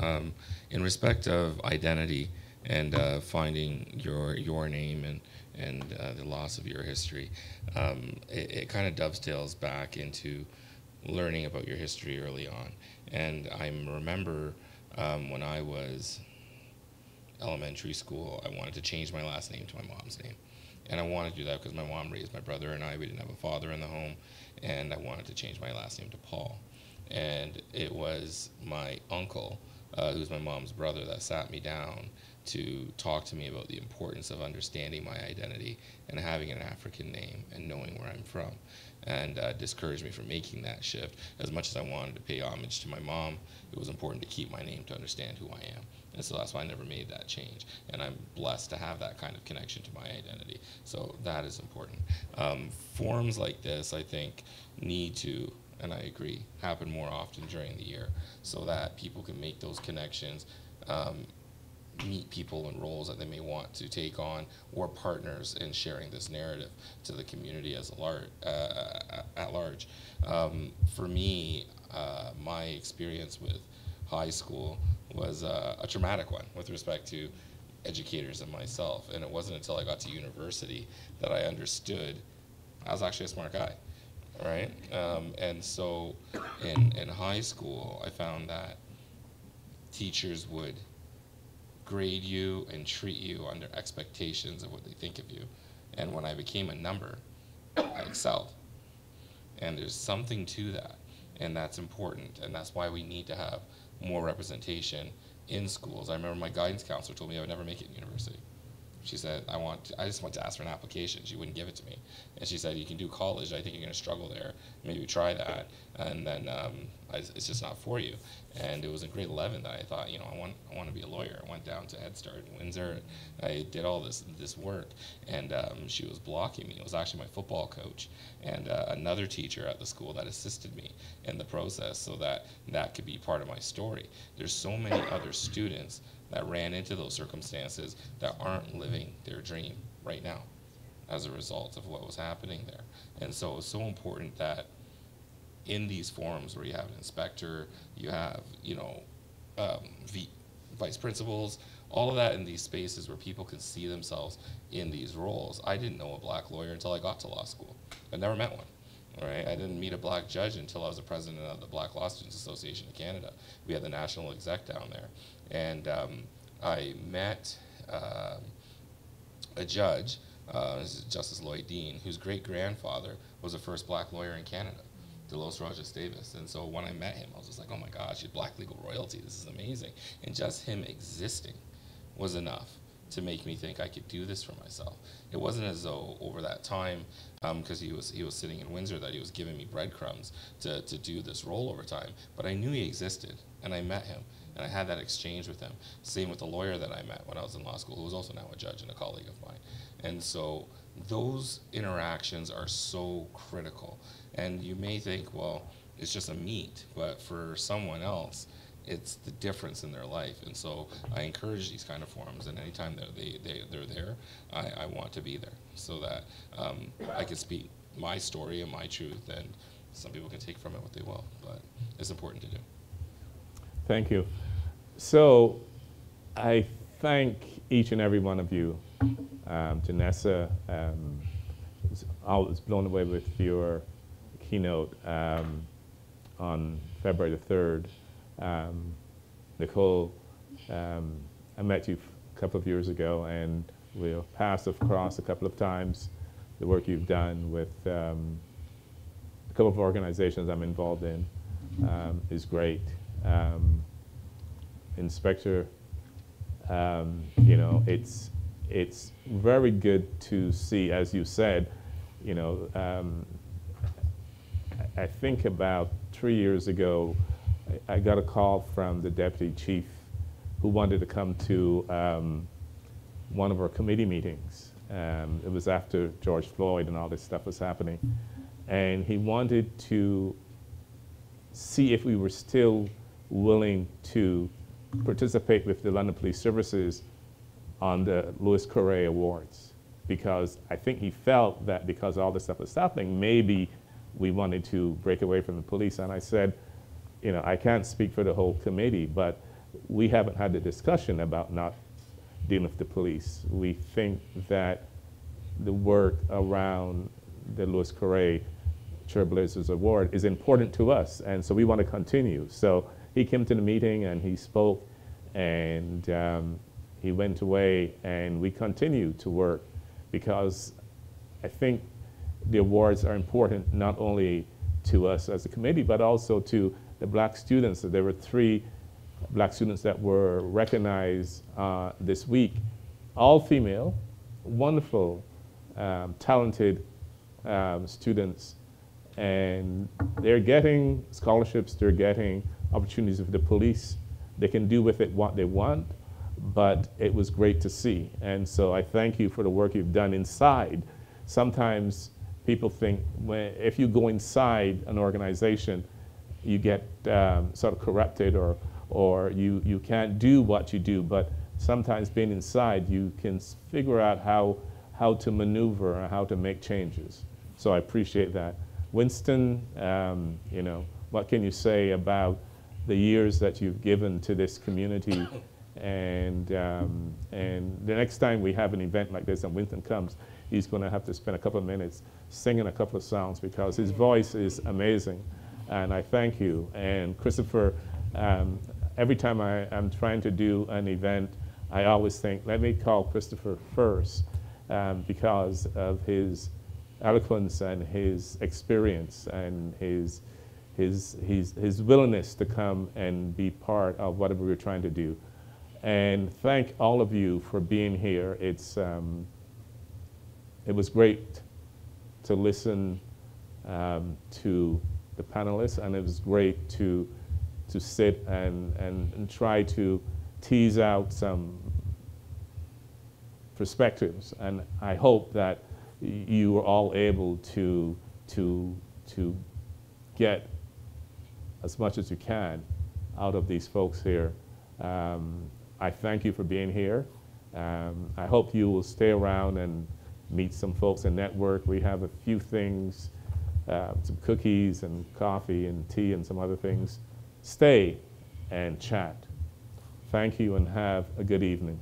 In respect of identity and finding your name and the loss of your history, it kind of dovetails back into learning about your history early on. And I remember when I was elementary school, I wanted to change my last name to my mom's name. And I wanted to do that because my mom raised my brother and I. We didn't have a father in the home. And I wanted to change my last name to Paul. And it was my uncle, who's my mom's brother, that sat me down to talk to me about the importance of understanding my identity and having an African name and knowing where I'm from, and discouraged me from making that shift. As much as I wanted to pay homage to my mom, it was important to keep my name to understand who I am. And so that's why I never made that change. And I'm blessed to have that kind of connection to my identity. So that is important. Forums like this, I think, need to, and I agree, happen more often during the year so that people can make those connections, meet people in roles that they may want to take on, or partners in sharing this narrative to the community as at large. For me, my experience with high school was a traumatic one with respect to educators and myself, and it wasn't until I got to university that I understood I was actually a smart guy, right? And so in high school, I found that teachers would grade you and treat you under expectations of what they think of you. And when I became a number, I excelled. And there's something to that, and that's important, and that's why we need to have more representation in schools. I remember my guidance counselor told me I would never make it in university. She said, I just want to ask for an application. She wouldn't give it to me. And she said, you can do college. I think you're going to struggle there. Maybe try that. And then it's just not for you. And it was in grade 11 that I thought, you know, I want to be a lawyer. I went down to Head Start in Windsor. I did all this work. And she was blocking me. It was actually my football coach and another teacher at the school that assisted me in the process so that could be part of my story. There's so many other students that ran into those circumstances that aren't living their dream right now as a result of what was happening there. And so it's so important that in these forums where you have an inspector, you have, you know, vice principals, all of that in these spaces where people can see themselves in these roles. I didn't know a black lawyer until I got to law school. I never met one. All right, I didn't meet a black judge until I was the president of the Black Law Students Association of Canada. We had the national exec down there. And I met a judge, Justice Lloyd Dean, whose great-grandfather was the first black lawyer in Canada, Delos Rogers Davis. And so when I met him, I was just like, oh my gosh, you're black legal royalty, this is amazing. And just him existing was enough to make me think I could do this for myself. It wasn't as though over that time, because he was sitting in Windsor, that he was giving me breadcrumbs to do this role over time. But I knew he existed, and I met him, and I had that exchange with him. Same with the lawyer that I met when I was in law school, who was also now a judge and a colleague of mine. And so those interactions are so critical. And you may think, well, it's just a meet, but for someone else, it's the difference in their life. And so I encourage these kind of forums, and anytime they're there, I want to be there so that I can speak my story and my truth, and some people can take from it what they will, but it's important to do. Thank you. So I thank each and every one of you. Janessa, I was blown away with your keynote on February the 3rd. Nicole, I met you a couple of years ago, and we'll pass across a couple of times. The work you've done with a couple of organizations I'm involved in is great. Inspector, you know, it's very good to see, as you said, you know, I think about 3 years ago, I got a call from the deputy chief who wanted to come to one of our committee meetings. It was after George Floyd and all this stuff was happening. And he wanted to see if we were still willing to participate with the London Police Services on the Louis Correa Awards. Because I think he felt that because all this stuff was happening, maybe we wanted to break away from the police. And I said, you know, I can't speak for the whole committee, but we haven't had the discussion about not dealing with the police. We think that the work around the Louis Correa Trailblazers Award is important to us, and so we want to continue. So he came to the meeting and he spoke, and he went away, and we continue to work because I think the awards are important not only to us as a committee, but also to the black students. So there were 3 black students that were recognized this week, all female, wonderful, talented students, and they're getting scholarships, they're getting opportunities with the police. They can do with it what they want, but it was great to see. And so I thank you for the work you've done inside. Sometimes people think if you go inside an organization, you get sort of corrupted or you can't do what you do, but sometimes being inside, you can figure out how to maneuver and how to make changes. So I appreciate that. Winston, you know, what can you say about the years that you've given to this community? And the next time we have an event like this and Winston comes, he's going to have to spend a couple of minutes singing a couple of songs because his voice is amazing. And I thank you. And Christopher, every time I'm trying to do an event, I always think, let me call Christopher first because of his eloquence and his experience and his willingness to come and be part of whatever we're trying to do. And thank all of you for being here. It was great to listen to the panelists, and it was great to sit and try to tease out some perspectives. And I hope that you were all able to get as much as you can out of these folks here. I thank you for being here. I hope you will stay around and meet some folks and network. We have a few things, some cookies and coffee and tea and some other things. Stay and chat. Thank you and have a good evening.